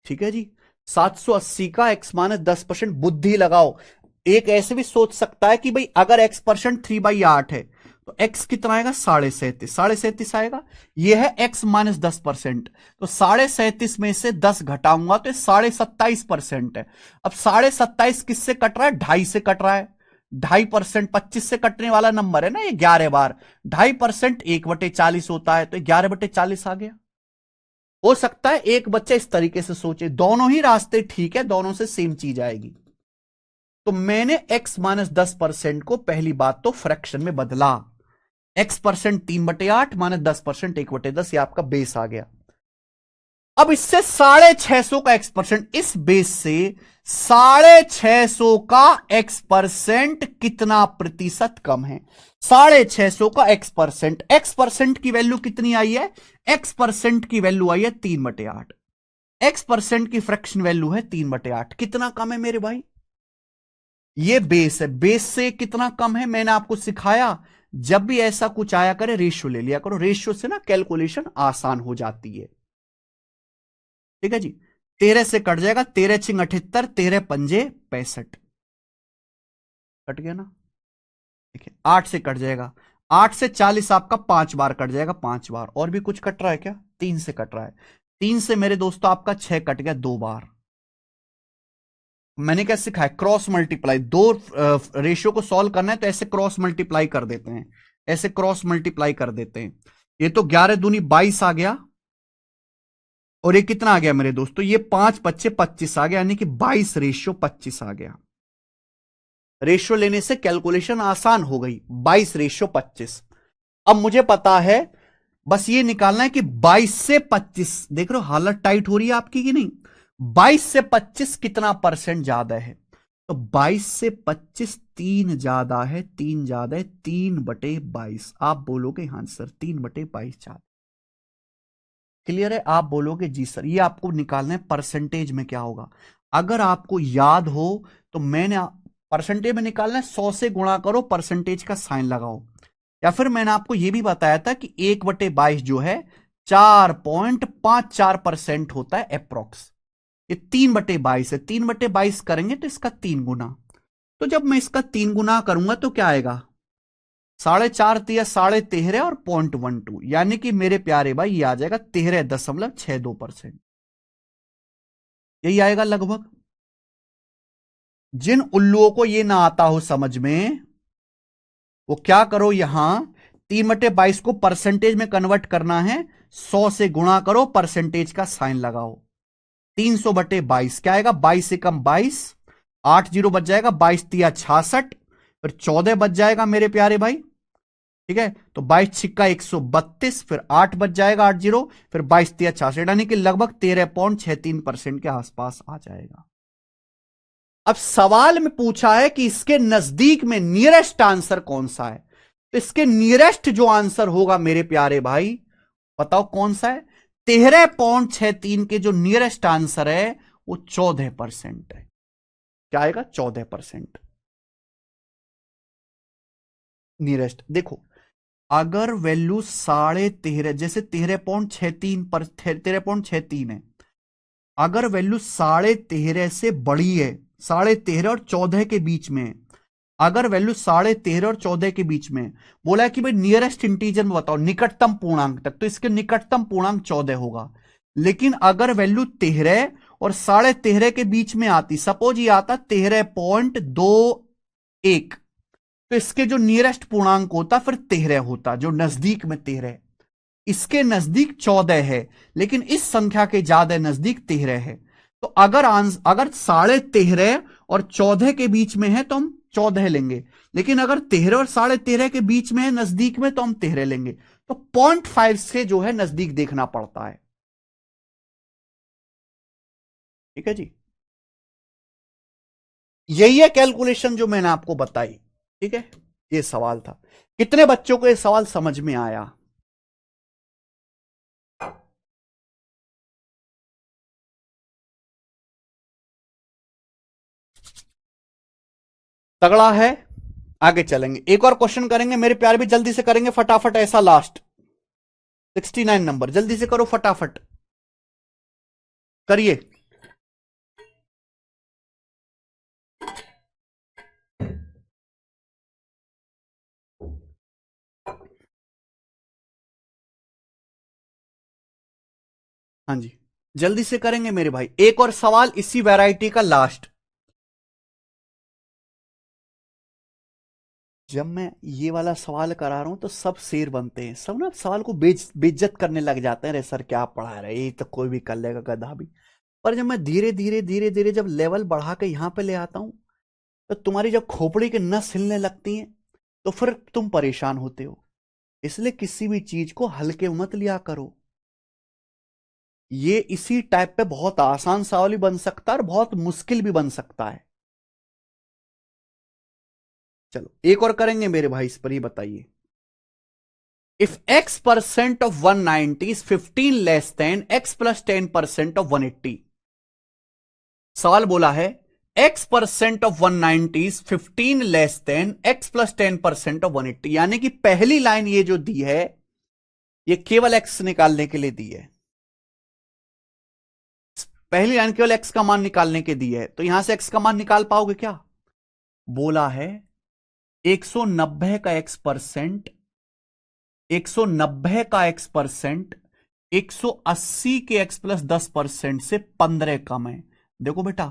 ठीक है जी। 780 का x-10%। बुद्धि लगाओ। एक ऐसे भी सोच सकता है कि भाई अगर x% 3/8 है तो x कितना आएगा? 37.5, 37.5 आएगा। यह है x-10%। तो 37.5 में से 10 घटाऊंगा तो 27.5% है। अब 27.5 किससे कट रहा है? 2.5 से कट रहा है। 2.5% 25 से कटने वाला नंबर है ना ये 11 बार। 2.5% 1/40 होता है, तो 11/40 आ गया। हो सकता है एक बच्चा इस तरीके से सोचे। दोनों ही रास्ते ठीक है, दोनों से सेम चीज आएगी। तो मैंने x-10% को पहली बात तो फ्रैक्शन में बदला। x% 3/8 -10% 1/10, ये आपका बेस आ गया। अब इससे 650 का x%, इस बेस से 650 का x% कितना प्रतिशत कम है? 650 का x% की वैल्यू कितनी आई है? x% की वैल्यू आई है 3/8। x% की फ्रैक्शन वैल्यू है 3/8। कितना कम है मेरे भाई? ये बेस है। बेस से कितना कम है मैंने आपको सिखाया। जब भी ऐसा कुछ आया करे रेशियो ले लिया करो। रेशियो से ना कैलकुलेशन आसान हो जाती है। ठीक है जी। 13 से कट जाएगा, 13×6 78, 13×5 65, कट गया ना। देखिए 8 से कट जाएगा, 8 से 40 आपका 5 बार कट जाएगा, 5 बार। और भी कुछ कट रहा है क्या? 3 से कट रहा है। 3 से मेरे दोस्तों आपका 6 कट गया 2 बार। मैंने क्या सिखाया? Cross multiply. दो रेशियो को सॉल्व करना है तो ऐसे क्रॉस मल्टीप्लाई कर देते हैं, ऐसे क्रॉस मल्टीप्लाई कर देते हैं। ये तो 11 दूनी 22 आ गया, और ये कितना आ गया मेरे दोस्तों? ये 5×5 25 आ गया, यानी कि 22:25 आ गया। रेशियो लेने से कैलकुलेशन आसान हो गई। 22:25। अब मुझे पता है, बस ये निकालना है कि 22 से 25, देख रहे हो हालत टाइट हो रही है आपकी कि नहीं? 22 से 25 कितना परसेंट ज्यादा है? तो 22 से 25 3 ज्यादा है, 3 ज्यादा है, 3/22। आप बोलोगे हाँ सर 3/22 ज्यादा। क्लियर है? आप बोलोगे जी सर। ये आपको निकालना है परसेंटेज में क्या होगा। अगर आपको याद हो तो मैंने परसेंटेज में निकालना है, 100 से गुणा करो, परसेंटेज का साइन लगाओ। या फिर मैंने आपको यह भी बताया था कि 1/22 जो है 4.54% होता है अप्रोक्स। ये 3/22 है, 3/22 करेंगे तो इसका 3 गुना। तो जब मैं इसका 3 गुना करूंगा तो क्या आएगा, 4.5 तिया 13.5 और 0.12, यानी कि मेरे प्यारे भाई ये आ जाएगा 13.62%। यही आएगा लगभग। जिन उल्लुओं को ये ना आता हो समझ में, वो क्या करो, यहां 3/22 को परसेंटेज में कन्वर्ट करना है, 100 से गुणा करो, परसेंटेज का साइन लगाओ। 300/22 क्या आएगा, 22 से कम 22, 8 जीरो बच जाएगा, 22 तिया 66, फिर 14 बच जाएगा मेरे प्यारे भाई। ठीक है, तो 22 छिक्का 132, फिर 8 बच जाएगा, 8 जीरो, फिर 22 तिया 66, यानी कि लगभग 13.63% के आसपास आ जाएगा। अब सवाल में पूछा है कि इसके नजदीक में नियरेस्ट आंसर कौन सा है, तो इसके नियरेस्ट जो आंसर होगा मेरे प्यारे भाई, बताओ कौन सा है। 13.63 के जो नियरेस्ट आंसर है वो 14% है। क्या आएगा, 14% नियरेस्ट। देखो, अगर वैल्यू 13.5, जैसे 13.63 पर 13.63 है, अगर वैल्यू 13.5 से बड़ी है, 13.5 और 14 के बीच में, अगर वैल्यू 13.5 और 14 के बीच में, बोला है कि भाई नियरेस्ट इंटीजर में बताओ निकटतम पूर्णांक तक, तो इसके निकटतम पूर्णांक 14 होगा। लेकिन अगर वैल्यू 13 और 13.5 के बीच में आती, सपोज ये आता 13.21, तो इसके जो नियरेस्ट पूर्णांक होता फिर 13 होता, जो नजदीक में 13। इसके नजदीक 14 है, लेकिन इस संख्या के ज्यादा नजदीक 13 है। तो अगर 13.5 और 14 के बीच में है तो हम 14 लेंगे, लेकिन अगर 13 और 13.5 के बीच में है नजदीक में, तो हम 13 लेंगे। तो 0.5 से जो है नजदीक देखना पड़ता है। ठीक है जी, यही है कैलकुलेशन जो मैंने आपको बताई। ठीक है, ये सवाल था। कितने बच्चों को ये सवाल समझ में आया। तगड़ा है। आगे चलेंगे, एक और क्वेश्चन करेंगे मेरे प्यार भी, जल्दी से करेंगे फटाफट, ऐसा लास्ट 69 नंबर, जल्दी से करो फटाफट करिए। हाँ जी, जल्दी से करेंगे मेरे भाई, एक और सवाल इसी वैरायटी का लास्ट। जब मैं ये वाला सवाल करा रहा हूं तो सब शेर बनते हैं, सब ना सवाल को बेइज्जत करने लग जाते हैं, अरे सर क्या पढ़ा रहे, ये तो कोई भी कर लेगा गधा भी। पर जब मैं धीरे धीरे धीरे धीरे जब लेवल बढ़ा के यहां पे ले आता हूं, तो तुम्हारी जब खोपड़ी के नस हिलने लगती हैं, तो फिर तुम परेशान होते हो। इसलिए किसी भी चीज को हल्के में मत लिया करो। ये इसी टाइप पे बहुत आसान सवाल भी बन सकता है और बहुत मुश्किल भी बन सकता है। चलो एक और करेंगे मेरे भाई, इस पर ही बताइए। If x% of 190 is 15 less than x plus 10% of 180। सवाल बोला है x% of 190 is 15 less than x plus 10% of 180, यानी कि पहली लाइन ये जो दी है ये केवल x निकालने के लिए दी है। पहली लाइन केवल x का मान निकालने के दी है, तो यहां से x का मान निकाल पाओगे क्या। बोला है 190 का x%, 190 का x%, 180 के x प्लस 10% से 15 कम है। देखो बेटा,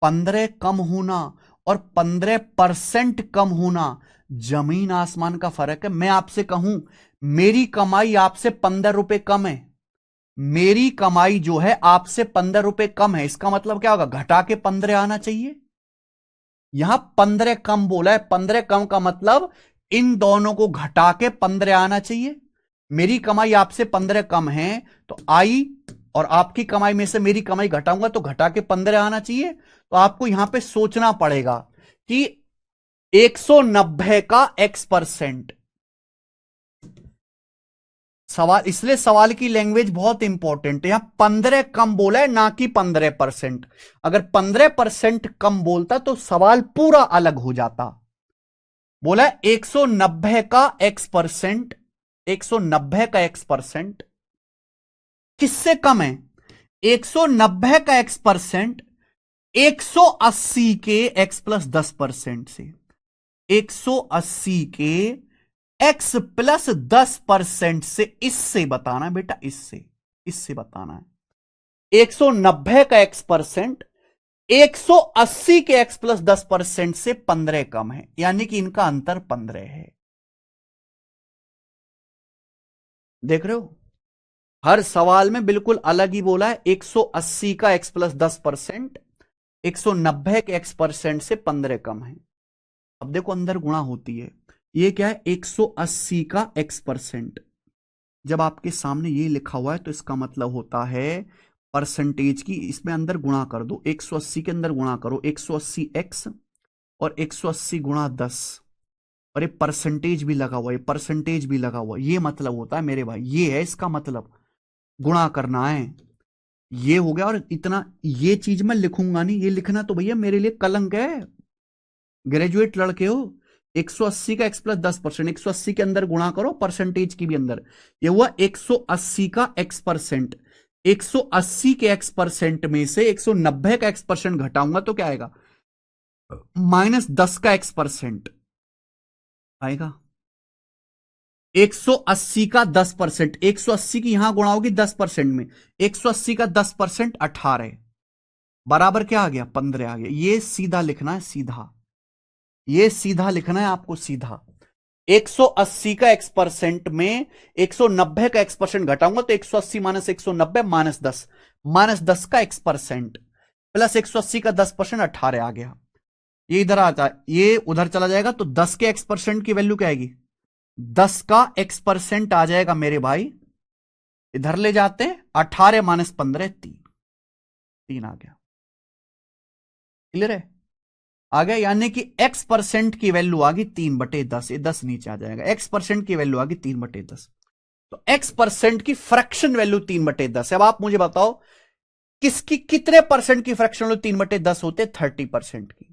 15 कम होना और 15% कम होना जमीन आसमान का फर्क है। मैं आपसे कहूं मेरी कमाई आपसे 15 रुपए कम है, मेरी कमाई जो है आपसे 15 रुपए कम है, इसका मतलब क्या होगा, घटा के 15 आना चाहिए। यहां 15 कम बोला है, 15 कम का मतलब इन दोनों को घटा के 15 आना चाहिए। मेरी कमाई आपसे 15 कम है, तो आई और आपकी कमाई में से मेरी कमाई घटाऊंगा तो घटा के 15 आना चाहिए। तो आपको यहां पे सोचना पड़ेगा कि 190 का x%। सवाल, इसलिए सवाल की लैंग्वेज बहुत इंपॉर्टेंट है। यहां 15 कम बोला है ना कि 15%। अगर 15% कम बोलता तो सवाल पूरा अलग हो जाता। बोला 190 का x%, 190 का x% किससे कम है? 190 का x% 180 के x+10% से, 180 के x+10% से, इससे बताना है बेटा, इससे बताना है। 190 का x% 180 के x+10% से 15 कम है, यानी कि इनका अंतर 15 है। देख रहे हो, हर सवाल में बिल्कुल अलग ही बोला है। 180 का x+10%, 190 के x% से 15 कम है। अब देखो अंदर गुणा होती है, ये क्या है? 180 का x%। जब आपके सामने ये लिखा हुआ है तो इसका मतलब होता है परसेंटेज की, इसमें अंदर गुणा कर दो, 180 के अंदर गुणा करो, 180 x और 180 गुणा 10, और ये परसेंटेज भी लगा हुआ है, परसेंटेज भी लगा हुआ है। ये मतलब होता है मेरे भाई, ये है इसका मतलब, गुणा करना है। ये हो गया, और इतना ये चीज मैं लिखूंगा नहीं, ये लिखना तो भैया मेरे लिए कलंक है। ग्रेजुएट लड़के हो। 180 का x+10%, 180 के अंदर गुणा करो, परसेंटेज की भी अंदर, ये हुआ 180 का x%। 180 के x% में से 190 का x% घटाऊंगा तो क्या आएगा? -10 का x% आएगा। 180 का 10%, 180 की यहां गुणा होगी 10% में, 180 का 10% 18 बराबर क्या आ गया? 15 आ गया। ये सीधा लिखना है, सीधा, ये सीधा लिखना है आपको, सीधा। 180 का x% में 190 का x% घटाऊंगा तो 180 माइनस 190 -10, -10 का x% प्लस 180 का 10% 18 आ गया। ये इधर आता है, ये उधर चला जाएगा तो 10 के x% की वैल्यू क्या आएगी? 10 का x% आ जाएगा मेरे भाई, इधर ले जाते हैं, 18 माइनस 15 3, 3 आ गया। क्लियर है? आ गया, यानी कि x% की वैल्यू आ गई 3/10, ये 10 नीचे आ जाएगा। x% की वैल्यू आ गई 3/10, तो x% की फ्रैक्शन वैल्यू 3/10 है। अब आप मुझे बताओ किसकी, कितने परसेंट की फ्रैक्शन वैल्यू 3/10 होते? 30% की,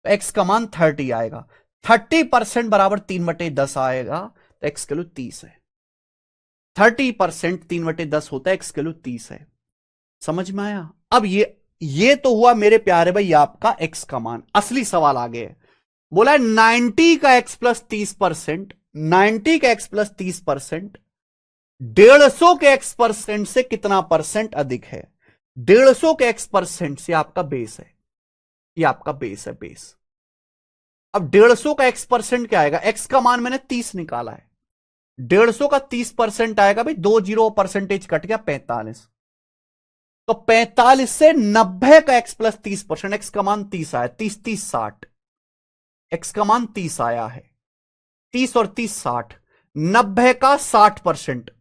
तो x का मान 30 आएगा। 30% बराबर 3/10 आएगा, तो x किलो 30 है। 30% 3/10 होता है, x किलो 30 है। समझ में आया? अब ये तो हुआ मेरे प्यारे भाई आपका x का मान। असली सवाल आ गया, बोला है 90 का x+30%, 90 का x+30% 150 के x% से कितना परसेंट अधिक है? 150 के x% से आपका बेस है, ये आपका बेस है, बेस। अब 150 का x% क्या आएगा? x का मान मैंने 30 निकाला है, 150 का 30% आएगा भाई, 20% कट गया 45, तो 45 से 90 का x+30%, x का मान 30 आया, 30 30 60, x का मान 30 आया है, 30 और 30 60, 90 का 60%,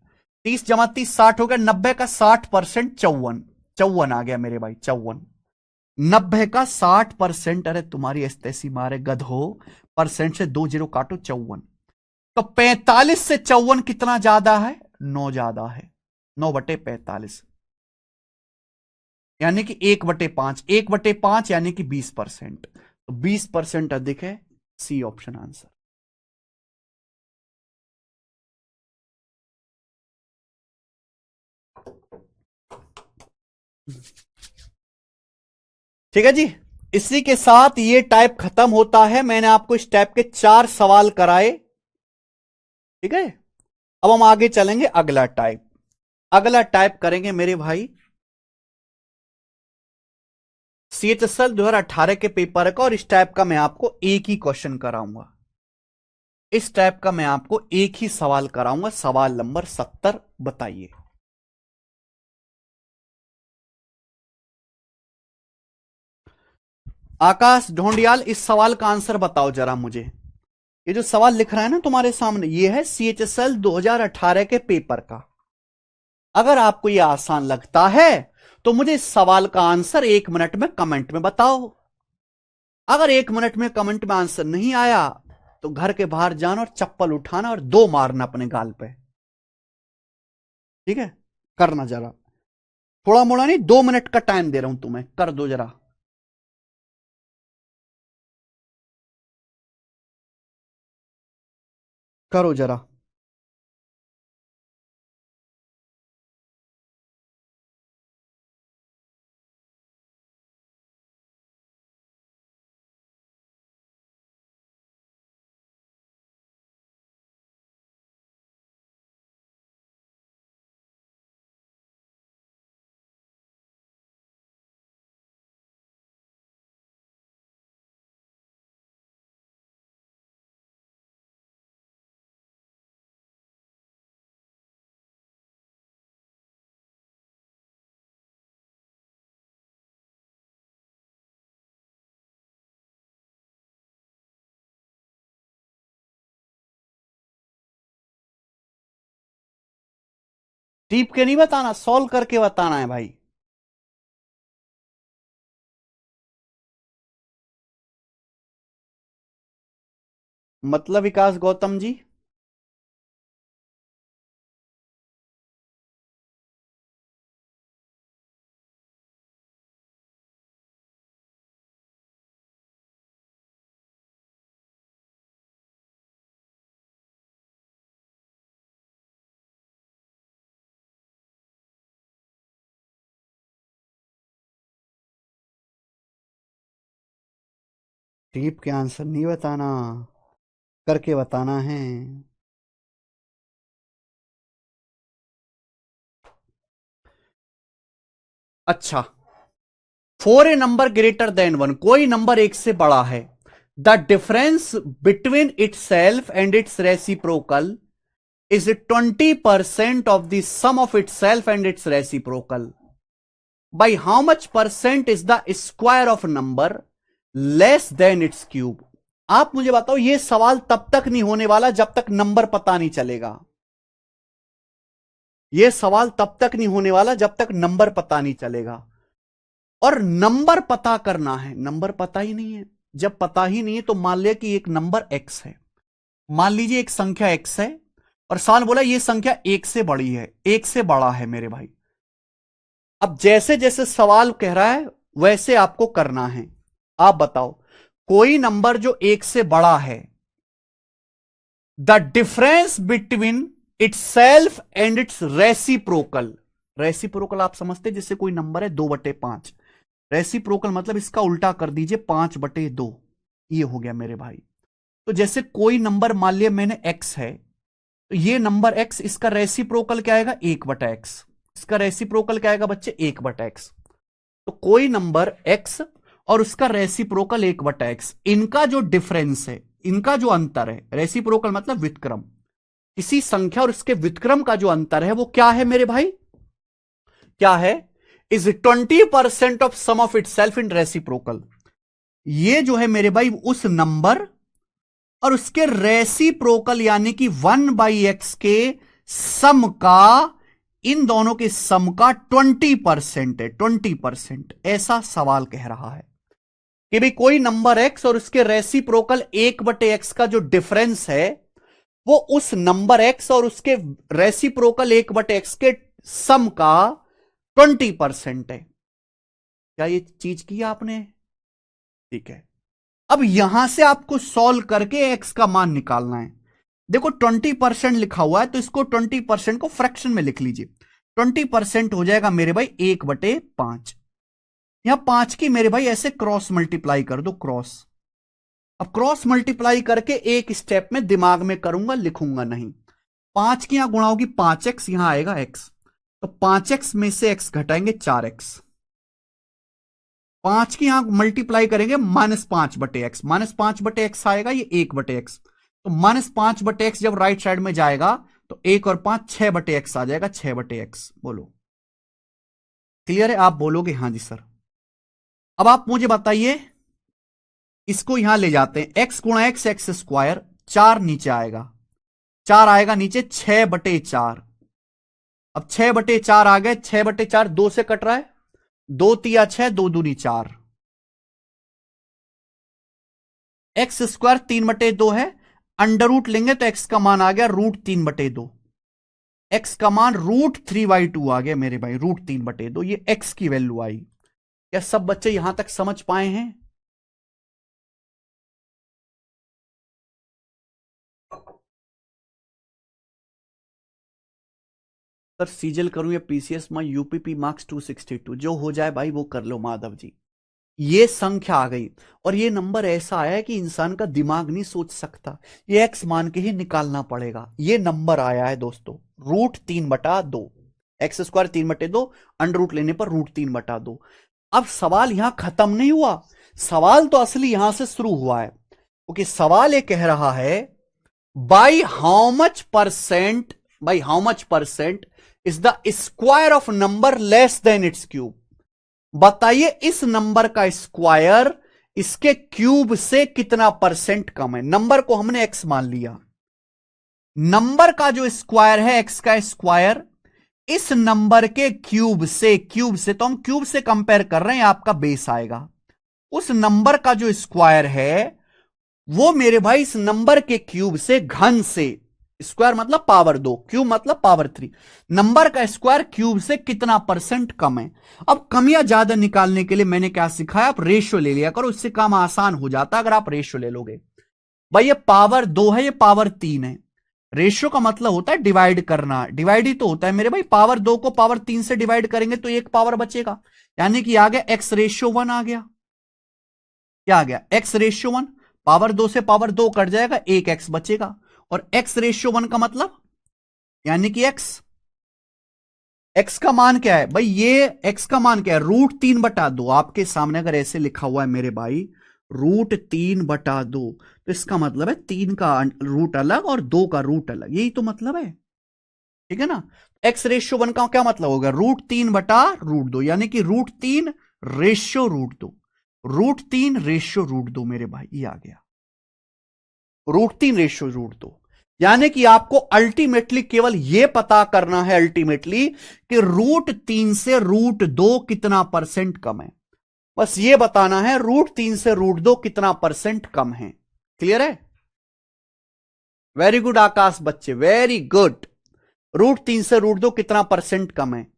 30 जमा 30 60 हो गया, 90 का 60% 54, 54 आ गया मेरे भाई, 54। 90 का 60%, अरे तुम्हारी ऐसी मारे गधो, परसेंट से 2 जीरो काटो, 54। तो 45 से 54 कितना ज्यादा है? 9 ज्यादा है, 9/45, यानी कि 1/5, 1/5 यानी कि 20%, तो 20% अधिक है। C option answer. ठीक है जी, इसी के साथ ये टाइप खत्म होता है। मैंने आपको इस टाइप के 4 सवाल कराए, ठीक है। अब हम आगे चलेंगे, अगला टाइप, अगला टाइप करेंगे मेरे भाई CHSL 2018 के पेपर का, और इस टाइप का मैं आपको एक ही क्वेश्चन कराऊंगा, इस टाइप का मैं आपको एक ही सवाल कराऊंगा। सवाल नंबर 70 बताइए। आकाश ढोंडियाल, इस सवाल का आंसर बताओ जरा मुझे। ये जो सवाल लिख रहा है ना तुम्हारे सामने, ये है CHSL 2018 के पेपर का। अगर आपको यह आसान लगता है तो मुझे इस सवाल का आंसर 1 मिनट में कमेंट में बताओ। अगर 1 मिनट में कमेंट में आंसर नहीं आया तो घर के बाहर जाना और चप्पल उठाना और 2 मारना अपने गाल पे, ठीक है। करना जरा, थोड़ा मोड़ा नहीं, 2 मिनट का टाइम दे रहा हूं तुम्हें, कर दो जरा। करो जरा। टीप के नहीं बताना, सॉल्व करके बताना है भाई। मतलब विकास गौतम जी, टीप के आंसर नहीं बताना, करके बताना है। अच्छा, for a number greater than one, कोई नंबर एक से बड़ा है, the difference between itself and its reciprocal is 20% of the sum of itself and its reciprocal, by how much percent is the square of number less than its cube. आप मुझे बताओ, यह सवाल तब तक नहीं होने वाला जब तक नंबर पता नहीं चलेगा। यह सवाल तब तक नहीं होने वाला जब तक नंबर पता नहीं चलेगा। और नंबर पता करना है, नंबर पता ही नहीं है। जब पता ही नहीं है तो मान लिया कि एक नंबर एक्स है, मान लीजिए एक संख्या एक्स है, और सवाल बोला यह संख्या एक से बड़ी है, एक से बड़ा है मेरे भाई। अब जैसे जैसे सवाल कह रहा है वैसे आपको करना है। आप बताओ, कोई नंबर जो एक से बड़ा है, the difference between its self and its reciprocal. Reciprocal आप समझते, जैसे कोई नंबर है 2/5, रेसिप्रोकल मतलब इसका उल्टा कर दीजिए, 5/2। ये हो गया मेरे भाई। तो जैसे कोई नंबर मान लिया मैंने एक्स है, तो ये नंबर एक्स, इसका रेसिप्रोकल क्या आएगा, 1/x। इसका रेसिप्रोकल क्या आएगा बच्चे, 1/x। तो कोई नंबर एक्स और उसका रेसिप्रोकल 1/x, इनका जो डिफरेंस है, इनका जो अंतर है, रेसिप्रोकल मतलब व्युत्क्रम, किसी संख्या और इसके व्युत्क्रम का जो अंतर है वो क्या है मेरे भाई, क्या है, is 20% of sum of itself in reciprocal. ये जो है मेरे भाई उस नंबर और उसके रेसिप्रोकल यानी कि 1/x के सम का, इन दोनों के सम का 20% है, 20%। ऐसा सवाल कह रहा है कि भाई कोई नंबर x और उसके रेसिप्रोकल 1/x का जो डिफरेंस है वो उस नंबर x और उसके रेसिप्रोकल 1/x के सम का 20% है। क्या ये चीज की आपने? ठीक है। अब यहां से आपको सॉल्व करके x का मान निकालना है। देखो 20% लिखा हुआ है तो इसको 20% को फ्रैक्शन में लिख लीजिए। 20% हो जाएगा मेरे भाई 1/5। यहां 5 की मेरे भाई ऐसे क्रॉस मल्टीप्लाई कर दो, क्रॉस। अब क्रॉस मल्टीप्लाई करके एक स्टेप में दिमाग में करूंगा, लिखूंगा नहीं। 5 की यहां गुणा होगी 5x, यहां आएगा x। तो 5x में से x घटाएंगे 4x। 5 की यहां मल्टीप्लाई करेंगे -5/x, -5/x आएगा, ये 1/x। तो -5/x जब राइट साइड में जाएगा तो 1 और 5 6/x आ जाएगा, 6/x। बोलो क्लियर है? आप बोलोगे हाँ जी सर। अब आप मुझे बताइए, इसको यहां ले जाते हैं, x गुणा x, एक्स स्क्वायर, 4 नीचे आएगा, 4 आएगा नीचे, 6/4। अब 6/4 आ गए, 6/4 2 से कट रहा है, 2 तिया 6, 2 दूनी 4। एक्स स्क्वायर 3/2 है, अंडर रूट लेंगे तो एक्स का मान आ गया √3/2। एक्स का मान √3/2 आ गया मेरे भाई, √3/2। ये एक्स की वैल्यू आई। क्या सब बच्चे यहां तक समझ पाए हैं? सर सीजल करूं या पीसीएस में यूपीपी मार्क्स 262, जो हो जाए भाई वो कर लो माधव जी। ये संख्या आ गई और ये नंबर ऐसा आया है कि इंसान का दिमाग नहीं सोच सकता, ये एक्स मान के ही निकालना पड़ेगा। ये नंबर आया है दोस्तों √3/2, एक्स स्क्वायर 3/2, अंडर रूट लेने पर √3/2। अब सवाल यहां खत्म नहीं हुआ, सवाल तो असली यहां से शुरू हुआ है, क्योंकि सवाल ये कह रहा है by how much percent is the square of number less than its cube. बताइए इस नंबर का स्क्वायर इसके क्यूब से कितना परसेंट कम है। नंबर को हमने एक्स मान लिया, नंबर का जो स्क्वायर है एक्स का स्क्वायर इस नंबर के क्यूब से तो हम क्यूब से कंपेयर कर रहे हैं, आपका बेस आएगा। उस नंबर का जो स्क्वायर है वो मेरे भाई इस नंबर के क्यूब से घन से, स्क्वायर मतलब पावर 2, क्यूब मतलब पावर 3, नंबर का स्क्वायर क्यूब से कितना परसेंट कम है। अब कमियां ज्यादा निकालने के लिए मैंने क्या सिखाया, आप रेशियो ले लिया करो, इससे काम आसान हो जाता है अगर आप रेशियो ले लोगे। भाई ये पावर 2 है, ये पावर 3 है, रेशियो का मतलब होता है डिवाइड करना, डिवाइड ही तो होता है मेरे भाई। पावर 2 को पावर 3 से डिवाइड करेंगे तो एक पावर बचेगा, यानी कि आ गया x/1 आ गया। क्या आ गया, x/1। पावर 2 से पावर 2 कट जाएगा, एक x बचेगा, और x/1 का मतलब यानी कि x का मान क्या है भाई, ये x का मान क्या है, √3/2। आपके सामने अगर ऐसे लिखा हुआ है मेरे भाई √3/2, तो इसका मतलब है 3 का रूट अलग और 2 का रूट अलग, यही तो मतलब है, ठीक है ना। x/1 का क्या मतलब होगा, √3/√2, यानी कि √3/√2, √3/√2 मेरे भाई, ये आ गया √3/√2। यानी कि आपको अल्टीमेटली केवल यह पता करना है अल्टीमेटली कि √3 से √2 कितना परसेंट कम है, बस ये बताना है √3 से √2 कितना परसेंट कम है। क्लियर है, वेरी गुड आकाश बच्चे, वेरी गुड। √3 से √2 कितना परसेंट कम है।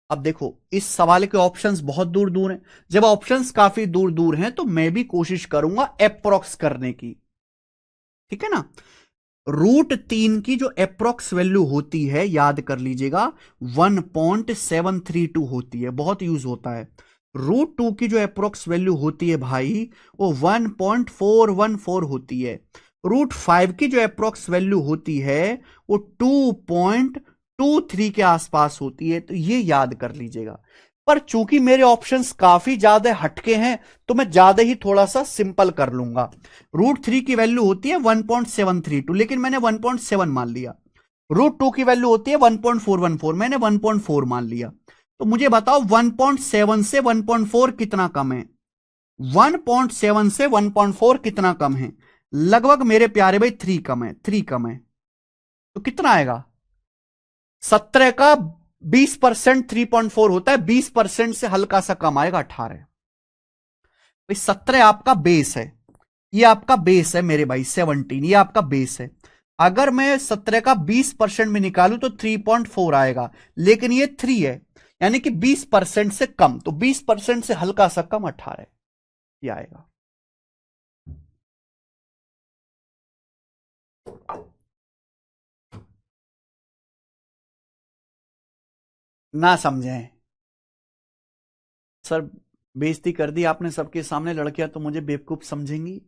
अब देखो इस सवाल के ऑप्शंस बहुत दूर दूर हैं, जब ऑप्शंस काफी दूर दूर हैं तो मैं भी कोशिश करूंगा अप्रोक्स करने की, ठीक है ना। √3 की जो अप्रोक्स वैल्यू होती है याद कर लीजिएगा 1.732 होती है, बहुत यूज होता है। √2 की जो अप्रोक्स वैल्यू होती है भाई वो 1.414 होती है। √5 की जो अप्रोक्स वैल्यू होती है वो 2.23 के आसपास होती है, तो ये याद कर लीजिएगा। पर चूंकि मेरे ऑप्शंस काफी ज्यादा हटके हैं तो मैं ज्यादा ही थोड़ा सा सिंपल कर लूंगा। √3 की वैल्यू होती है 1.732, लेकिन मैंने 1.7 मान लिया। √2 की वैल्यू होती है 1.414, मैंने 1.4 मान लिया। तो मुझे बताओ 1.7 से 1.4 कितना कम है, 1.7 से 1.4 कितना कम है, लगभग मेरे प्यारे भाई 3 कम है, 3 कम है। तो कितना आएगा, 17 का 20%, 3.4 होता है, 20% से हल्का सा कम आएगा 18। भाई 17 आपका बेस है, ये आपका बेस है मेरे भाई, 17 ये आपका बेस है। अगर मैं 17 का 20% में निकालूं तो 3.4 आएगा, लेकिन ये 3 है, यानी कि 20% से कम, तो 20% से हल्का सा कम 18 ये आएगा। ना समझे सर, बेइज्जती कर दी आपने सबके सामने, लड़कियां तो मुझे बेवकूफ समझेंगी।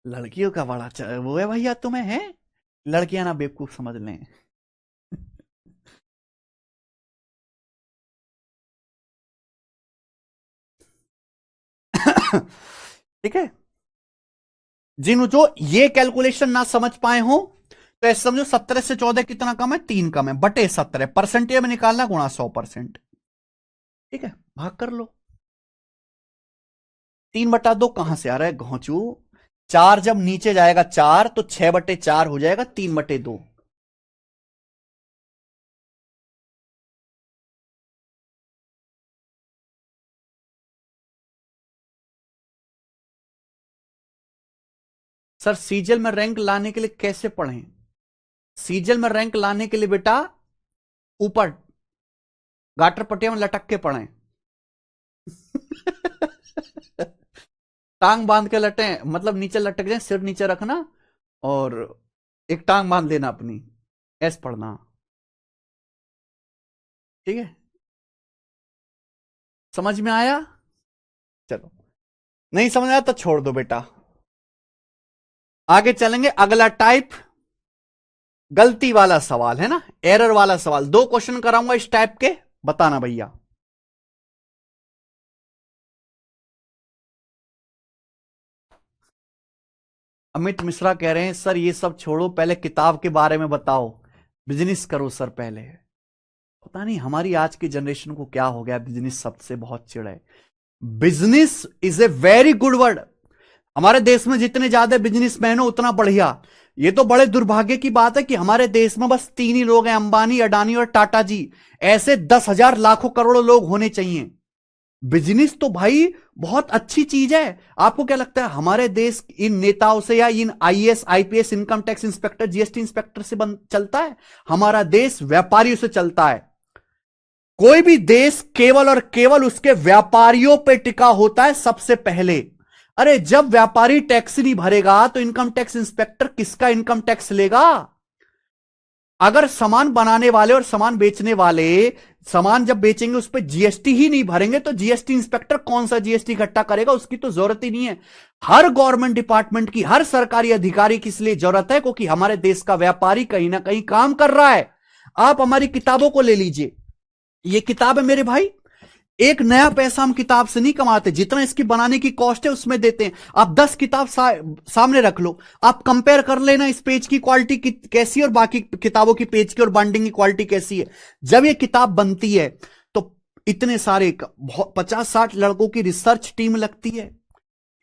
लड़कियों का बड़ा वो है भैया तुम्हें, है लड़कियां ना बेवकूफ समझ लें। ठीक है, जिन जो ये कैलकुलेशन ना समझ पाए हो तो ऐसे समझो 17 से 14 कितना कम है, 3 कम है, बटे 17 परसेंटेज में निकालना, गुणा 100%। ठीक है, भाग कर लो। 3/2 कहां से आ रहा है घोंचू, 4 जब नीचे जाएगा 4 तो 6/4 हो जाएगा, 3/2। सर सीजल में रैंक लाने के लिए कैसे पढ़ें, सीजल में रैंक लाने के लिए बेटा ऊपर गाटर पट्टिया में लटक के पढ़ें। टांग बांध के लटे, मतलब नीचे लटक जाए, सिर नीचे रखना और एक टांग बांध लेना अपनी, ऐसे पढ़ना। ठीक है, समझ में आया? चलो, नहीं समझ आया तो छोड़ दो बेटा। आगे चलेंगे, अगला टाइप, गलती वाला सवाल है ना, एरर वाला सवाल। दो क्वेश्चन कराऊंगा इस टाइप के, बताना भैया। अमित मिश्रा कह रहे हैं सर ये सब छोड़ो, पहले किताब के बारे में बताओ, बिजनेस करो सर पहले। पता नहीं हमारी आज की जनरेशन को क्या हो गया, बिजनेस शब्द से बहुत चिढ़ है। Business is a very good word. हमारे देश में जितने ज्यादा बिजनेसमैन हो उतना बढ़िया। ये तो बड़े दुर्भाग्य की बात है कि हमारे देश में बस तीन ही लोग हैं, अंबानी, अडानी और टाटा जी। ऐसे 10,000 लाखों करोड़ों लोग होने चाहिए। बिजनेस तो भाई बहुत अच्छी चीज है। आपको क्या लगता है हमारे देश इन नेताओं से या इन IAS, IPS, income tax inspector, GST inspector से चलता है? हमारा देश व्यापारियों से चलता है। कोई भी देश केवल और केवल उसके व्यापारियों पे टिका होता है सबसे पहले। अरे जब व्यापारी टैक्स नहीं भरेगा तो इनकम टैक्स इंस्पेक्टर किसका इनकम टैक्स लेगा? अगर सामान बनाने वाले और सामान बेचने वाले सामान जब बेचेंगे उस पर जीएसटी ही नहीं भरेंगे तो जीएसटी इंस्पेक्टर कौन सा जीएसटी इकट्ठा करेगा? उसकी तो जरूरत ही नहीं है। हर गवर्नमेंट डिपार्टमेंट की, हर सरकारी अधिकारी की इसलिए जरूरत है क्योंकि हमारे देश का व्यापारी कहीं ना कहीं काम कर रहा है। आप हमारी किताबों को ले लीजिए, ये किताब है मेरे भाई, एक नया पैसा हम किताब से नहीं कमाते, जितना इसकी बनाने की कॉस्ट है उसमें देते हैं। आप 10 किताब सामने रख लो, आप कंपेयर कर लेना इस पेज की क्वालिटी कैसी है और बाकी किताबों की पेज की और बाइंडिंग की क्वालिटी कैसी है। जब ये किताब बनती है तो इतने सारे 50-60 लड़कों की रिसर्च टीम लगती है,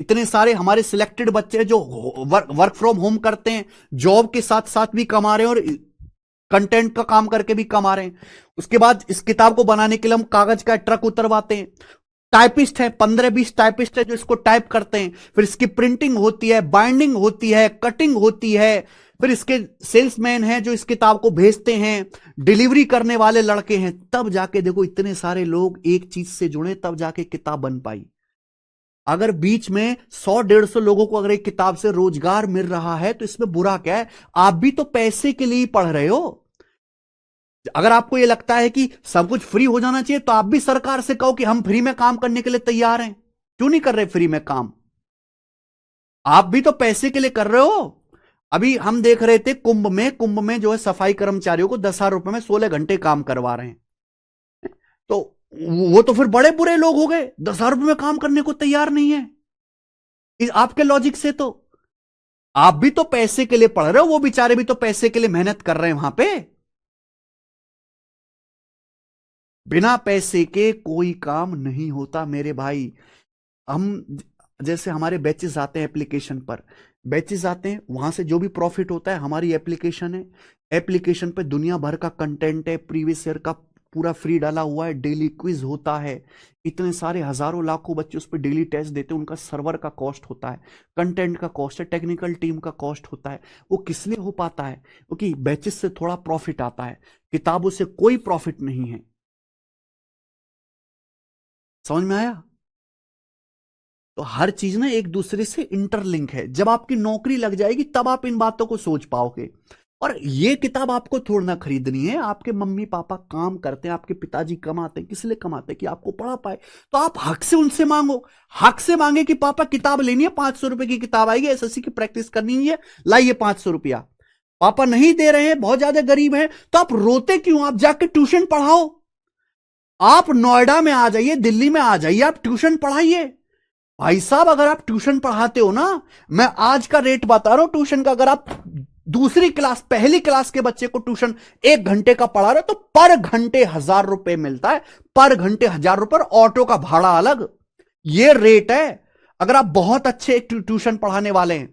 इतने सारे हमारे सिलेक्टेड बच्चे जो वर्क फ्रॉम होम करते हैं, जॉब के साथ साथ भी कमा रहे हैं और कंटेंट का काम करके भी कमा रहे हैं। उसके बाद इस किताब को बनाने के लिए हम कागज का ट्रक उतरवाते हैं। टाइपिस्ट है, 15-20 टाइपिस्ट है जो इसको टाइप करते हैं। फिर इसकी प्रिंटिंग होती है, बाइंडिंग होती है, कटिंग होती है। फिर इसके सेल्समैन हैं जो इस किताब को भेजते हैं, डिलीवरी करने वाले लड़के हैं। तब जाके देखो इतने सारे लोग एक चीज से जुड़े, तब जाके किताब बन पाई। अगर बीच में 100-150 लोगों को अगर एक किताब से रोजगार मिल रहा है तो इसमें बुरा क्या है? आप भी तो पैसे के लिए ही पढ़ रहे हो। अगर आपको यह लगता है कि सब कुछ फ्री हो जाना चाहिए तो आप भी सरकार से कहो कि हम फ्री में काम करने के लिए तैयार हैं। क्यों नहीं कर रहे फ्री में काम? आप भी तो पैसे के लिए कर रहे हो। अभी हम देख रहे थे कुंभ में जो है सफाई कर्मचारियों को 10,000 रुपए में 16 घंटे काम करवा रहे हैं। तो वो तो फिर बड़े बुरे लोग हो गए, 10,000 रुपए में काम करने को तैयार नहीं है। आपके लॉजिक से तो आप भी तो पैसे के लिए पढ़ रहे हो, वो बेचारे भी तो पैसे के लिए मेहनत कर रहे हैं वहां पे। बिना पैसे के कोई काम नहीं होता मेरे भाई। हम जैसे हमारे बैचेस आते हैं एप्लीकेशन पर, बैचेस आते हैं वहां से जो भी प्रॉफिट होता है हमारी एप्लीकेशन है। एप्लीकेशन पे दुनिया भर का कंटेंट है, प्रीवियस ईयर का पूरा फ्री डाला हुआ है, डेली क्विज होता है। इतने सारे हजारों लाखों बच्चे उस पर डेली टेस्ट देते हैं, उनका सर्वर का कॉस्ट होता है, कंटेंट का कॉस्ट है, टेक्निकल टीम का कॉस्ट होता है। वो किस लिए हो पाता है? क्योंकि बैचेस से थोड़ा प्रॉफिट आता है, किताबों से कोई प्रॉफिट नहीं है। समझ में आया? तो हर चीज ना एक दूसरे से इंटरलिंक है। जब आपकी नौकरी लग जाएगी तब आप इन बातों को सोच पाओगे। और ये किताब आपको थोड़ा ना खरीदनी है, आपके मम्मी पापा काम करते हैं, आपके पिताजी कमाते हैं, किस लिए कमाते हैं? कि आपको पढ़ा पाए। तो आप हक से उनसे मांगो, हक से मांगे कि पापा किताब लेनी है, 500 रुपए की किताब आएगी, एसएससी की प्रैक्टिस करनी है, लाइए 500 रुपया। पापा नहीं दे रहे हैं, बहुत ज्यादा गरीब है, तो आप रोते क्यों? आप जाके ट्यूशन पढ़ाओ। आप नोएडा में आ जाइए, दिल्ली में आ जाइए, आप ट्यूशन पढ़ाइए। भाई साहब अगर आप ट्यूशन पढ़ाते हो ना, मैं आज का रेट बता रहा हूं ट्यूशन का, अगर आप दूसरी क्लास पहली क्लास के बच्चे को ट्यूशन 1 घंटे का पढ़ा रहे हो तो पर घंटे 1,000 रुपए मिलता है। पर घंटे 1,000 रुपए, ऑटो का भाड़ा अलग। ये रेट है। अगर आप बहुत अच्छे एक ट्यूशन पढ़ाने वाले हैं,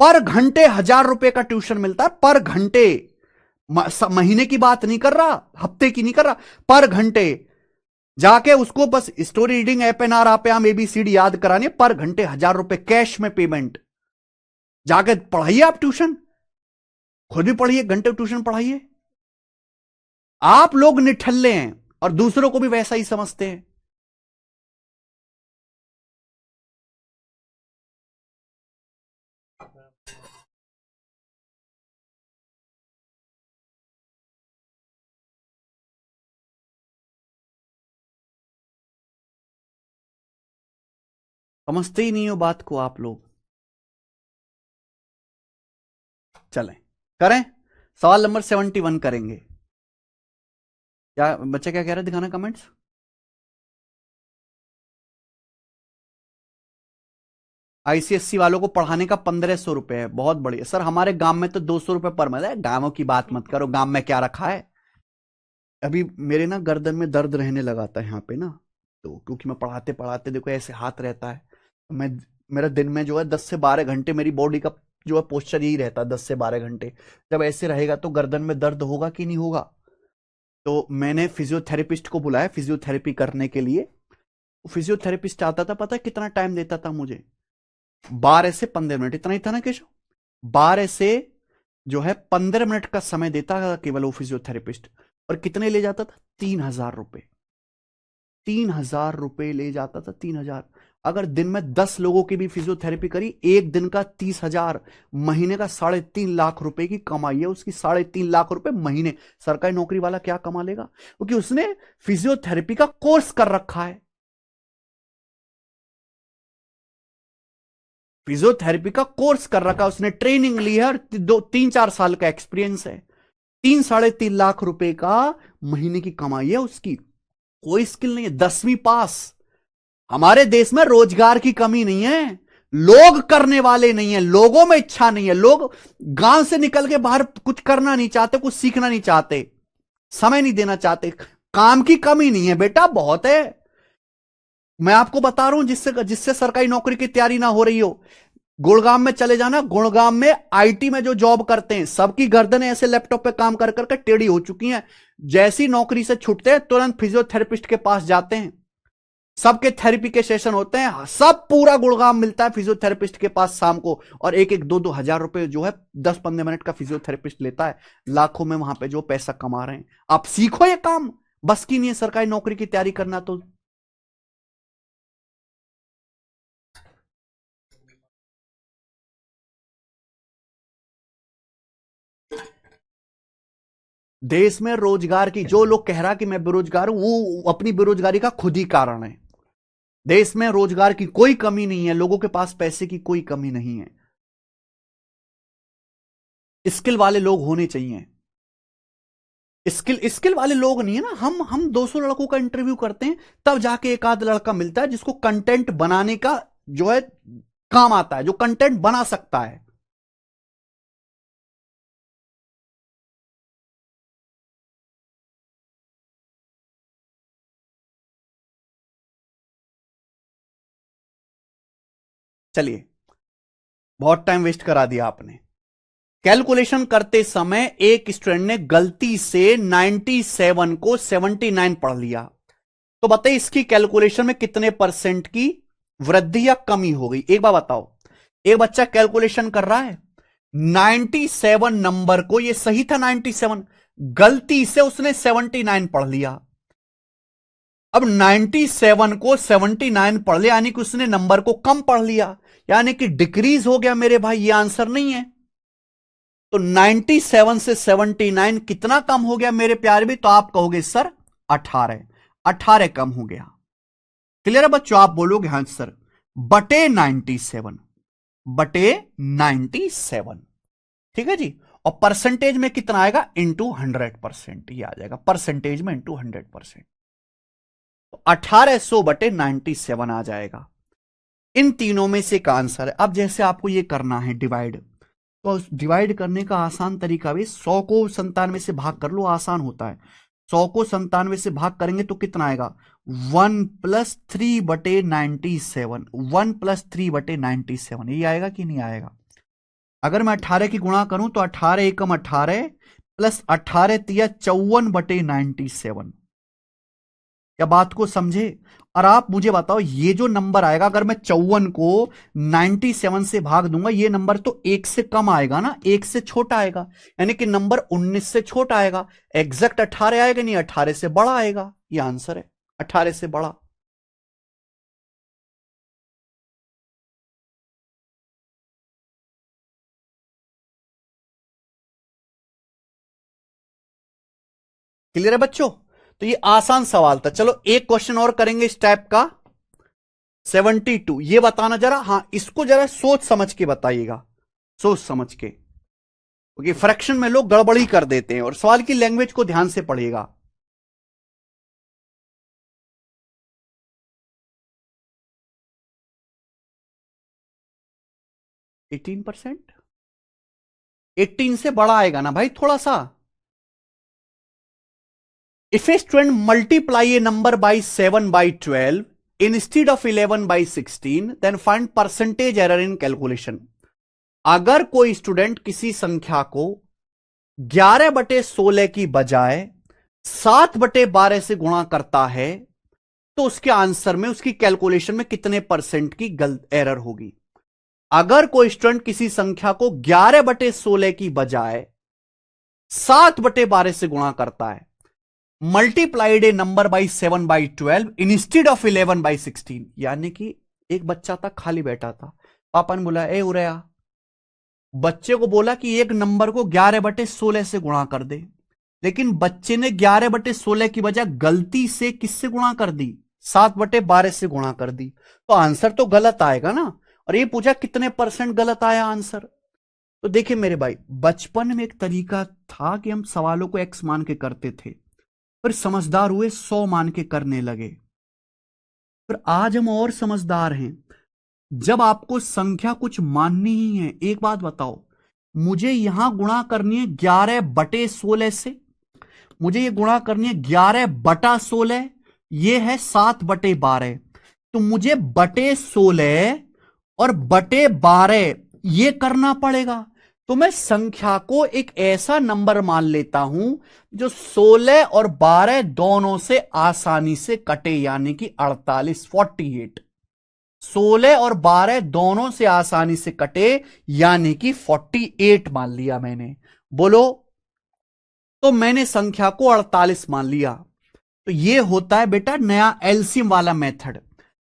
पर घंटे 1,000 रुपए का ट्यूशन मिलता है, पर घंटे। महीने की बात नहीं कर रहा, हफ्ते की नहीं कर रहा, पर घंटे। जाके उसको बस story reading app N R आप एबीसीडी याद करानी, पर घंटे 1,000 रुपए कैश में पेमेंट। जाके पढ़ाइए आप ट्यूशन, खुद भी पढ़िए, घंटे ट्यूशन पढ़ाइए। आप लोग निठल्ले हैं और दूसरों को भी वैसा ही समझते हैं। समझते ही नहीं हो बात को आप लोग। चलें करें, सवाल नंबर 71 करेंगे। क्या बच्चे क्या कह रहे हैं, दिखाना कमेंट्स। आईसीएससी वालों को पढ़ाने का 1500 रुपए है, बहुत बढ़िया सर। हमारे गांव में तो 200 रुपए पर मंथ है। गांवों की बात मत करो, गांव में क्या रखा है। अभी मेरे ना गर्दन में दर्द रहने लगा था यहाँ पे ना, तो क्योंकि मैं पढ़ाते पढ़ाते देखो ऐसे हाथ रहता है। मैं मेरा दिन में जो है 10 से 12 घंटे मेरी बॉडी का जो है पोस्चर यही रहता है, 10 से 12 घंटे। जब ऐसे रहेगा तो गर्दन में दर्द होगा कि नहीं होगा। तो मैंने फिजियोथेरेपिस्ट को बुलाया फिजियोथेरेपी करने के लिए। फिजियोथेरेपिस्ट आता था, पता है कितना टाइम देता था मुझे? 12 से 15 मिनट, इतना ही था ना केशव? 12 से जो है 15 मिनट का समय देता था केवल वो फिजियोथेरेपिस्ट। और कितने ले जाता था? 3000 रुपए। 3000 रुपए ले जाता था, 3000। अगर दिन में 10 लोगों की भी फिजियोथेरेपी करी, एक दिन का 30,000, महीने का 3.5 लाख रुपए की कमाई है उसकी। 3.5 लाख रुपए महीने। सरकारी नौकरी वाला क्या कमा लेगा? क्योंकि उसने फिजियोथेरेपी का कोर्स कर रखा है। फिजियोथेरेपी का कोर्स कर रखा है उसने, ट्रेनिंग ली है और 2-3-4 साल का एक्सपीरियंस है। 3-3.5 लाख रुपए का महीने की कमाई है उसकी। कोई स्किल नहीं है, 10वीं पास। हमारे देश में रोजगार की कमी नहीं है, लोग करने वाले नहीं है, लोगों में इच्छा नहीं है। लोग गांव से निकल के बाहर कुछ करना नहीं चाहते, कुछ सीखना नहीं चाहते, समय नहीं देना चाहते। काम की कमी नहीं है बेटा, बहुत है। मैं आपको बता रहा हूं, जिससे जिससे सरकारी नौकरी की तैयारी ना हो रही हो, गुड़गांव में चले जाना। गुड़गांव में आईटी में जो जॉब करते हैं, सबकी गर्दनें ऐसे लैपटॉप पे काम कर करके टेढ़ी हो चुकी हैं। जैसी नौकरी से छूटते हैं तुरंत फिजियोथेरेपिस्ट के पास जाते हैं। सबके थेरेपी के सेशन होते हैं, सब पूरा गुड़गांव मिलता है फिजियोथेरेपिस्ट के पास शाम को। और 1-1 2-2 हजार रुपए जो है 10-15 मिनट का फिजियोथेरेपिस्ट लेता है। लाखों में वहां पे जो पैसा कमा रहे हैं। आप सीखो ये काम, बस की नहीं है सरकारी नौकरी की तैयारी करना तो। देश में रोजगार की, जो लोग कह रहा कि मैं बेरोजगार हूं, वो अपनी बेरोजगारी का खुद ही कारण है। देश में रोजगार की कोई कमी नहीं है, लोगों के पास पैसे की कोई कमी नहीं है। स्किल वाले लोग होने चाहिए। स्किल स्किल वाले लोग नहीं है ना। हम 200 लड़कों का इंटरव्यू करते हैं, तब जाके एक आध लड़का मिलता है जिसको कंटेंट बनाने का जो है काम आता है, जो कंटेंट बना सकता है। चलिए, बहुत टाइम वेस्ट करा दिया आपने। कैलकुलेशन करते समय एक स्टूडेंट ने गलती से 97 को 79 पढ़ लिया। तो बताइए इसकी कैलकुलेशन में कितने परसेंट की वृद्धि या कमी हो गई? एक बार बताओ। एक बच्चा कैलकुलेशन कर रहा है 97 नंबर को, ये सही था 97, गलती से उसने 79 पढ़ लिया। अब 97 को 79 पढ़ लिया, यानी कि उसने नंबर को कम पढ़ लिया, यानी कि डिक्रीज हो गया मेरे भाई। ये आंसर नहीं है। तो 97 से 79 कितना कम हो गया मेरे प्यारे भी? तो आप कहोगे सर 18। 18 कम हो गया। क्लियर है बच्चों? आप बोलोगे हाँ सर, बटे 97, बटे 97। ठीक है जी। और परसेंटेज में कितना आएगा? इंटू 100%। ये आ जाएगा परसेंटेज में इंटू 100%। तो 1800/97 आ जाएगा। इन तीनों में से एक आंसर है। अब जैसे आपको ये करना है डिवाइड, तो डिवाइड करने का आसान तरीका भी, 100 को 97 से भाग कर लो, आसान होता है। 100 को 97 से भाग करेंगे तो कितना आएगा? 1+3/97। 1+3/97 ये आएगा कि नहीं आएगा? अगर मैं 18 की गुणा करूं तो 18 एकम 18 प्लस 18 तिया 54/97। क्या बात को समझे? और आप मुझे बताओ, ये जो नंबर आएगा, अगर मैं 54 को 97 से भाग दूंगा, ये नंबर तो 1 से कम आएगा ना, 1 से छोटा आएगा, यानी कि नंबर 19 से छोटा आएगा। एग्जैक्ट 18 आएगा नहीं, 18 से बड़ा आएगा। ये आंसर है, 18 से बड़ा। क्लियर है बच्चों? तो ये आसान सवाल था। चलो एक क्वेश्चन और करेंगे इस टाइप का। 72 ये बताना जरा, हाँ इसको जरा सोच समझ के बताइएगा, सोच समझ के, क्योंकि फ्रैक्शन में लोग गड़बड़ी कर देते हैं, और सवाल की लैंग्वेज को ध्यान से पढ़िएगा। %18 18 से बड़ा आएगा ना भाई थोड़ा सा। If a student multiply a number by 7/12 instead of 11/16, then find percentage error in calculation. अगर कोई स्टूडेंट किसी संख्या को 11/16 की बजाय 7/12 से गुणा करता है, तो उसके आंसर में, उसकी कैलकुलेशन में कितने % की गलत एरर होगी। अगर कोई स्टूडेंट किसी संख्या को 11/16 की बजाय 7/12 से गुणा करता है, multiplied A number by 7/12 instead of 11/16, यानी कि एक बच्चा था खाली बैठा था, पापा ने बोला ए उरया, बच्चे को बोला कि एक नंबर को 11/16 से गुणा कर दे, लेकिन बच्चे ने 11/16 की बजाय गलती से किससे गुणा कर दी, 7/12 से गुणा कर दी, तो आंसर तो गलत आएगा ना। और ये पूछा कितने % गलत आया आंसर। तो देखिए मेरे भाई, बचपन में एक तरीका था कि हम सवालों को x मान के करते थे, फिर समझदार हुए 100 मान के करने लगे, फिर आज हम और समझदार हैं। जब आपको संख्या कुछ माननी ही है, एक बात बताओ, मुझे यहां गुणा करनी है 11/16 से, मुझे ये गुणा करनी है 11/16, ये है 7/12, तो मुझे /16 और /12 ये करना पड़ेगा। तो मैं संख्या को एक ऐसा नंबर मान लेता हूं जो 16 और 12 दोनों से आसानी से कटे, यानी कि 48 16 और 12 दोनों से आसानी से कटे, यानी कि 48 मान लिया मैंने। बोलो, तो मैंने संख्या को 48 मान लिया। तो ये होता है बेटा नया एलसीएम वाला मेथड।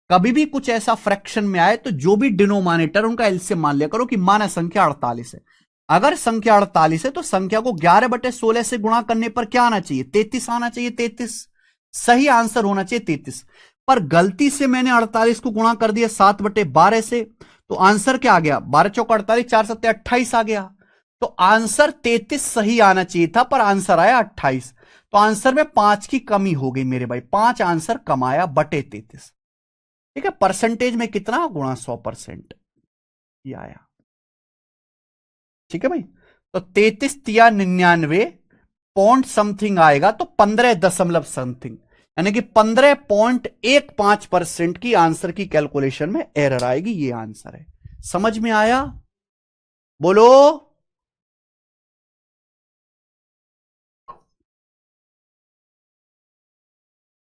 कभी भी कुछ ऐसा फ्रैक्शन में आए तो जो भी डिनोमिनेटर उनका एलसीएम मान लिया करो कि माना संख्या 48 है। अगर संख्या 48 है तो संख्या को 11/16 से गुणा करने पर क्या आना चाहिए, 33 आना चाहिए। 33 सही आंसर होना चाहिए 33, पर गलती से मैंने 48 को गुणा कर दिया 7/12 से, तो आंसर क्या आ गया, 12 चौक 48, 4 7 28 आ गया। तो आंसर 33 सही आना चाहिए था, पर आंसर आया 28। तो आंसर में 5 की कमी हो गई मेरे भाई, 5 आंसर कम आया बटे 33। ठीक है, परसेंटेज में कितना गुणा 100% ये आया। ठीक है भाई, तो 33 तिया 99 पॉइंट समथिंग आएगा, तो 15 दशमलव समथिंग, यानी कि 15.15% की आंसर की कैलकुलेशन में एरर आएगी। ये आंसर है, समझ में आया? बोलो।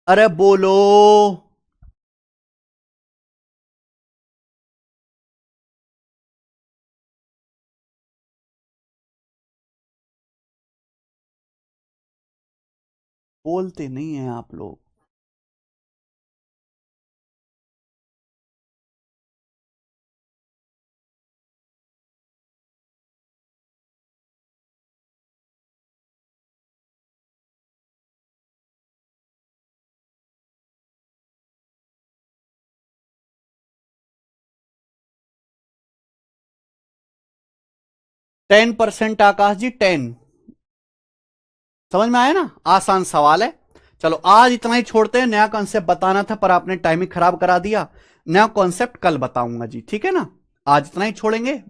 अरे बोलो। बोलते नहीं हैं आप लोग। %10 आकाश जी, 10। समझ में आया ना, आसान सवाल है। चलो आज इतना ही छोड़ते हैं, नया कॉन्सेप्ट बताना था पर आपने टाइमिंग खराब करा दिया। नया कॉन्सेप्ट कल बताऊंगा जी, ठीक है ना, आज इतना ही छोड़ेंगे।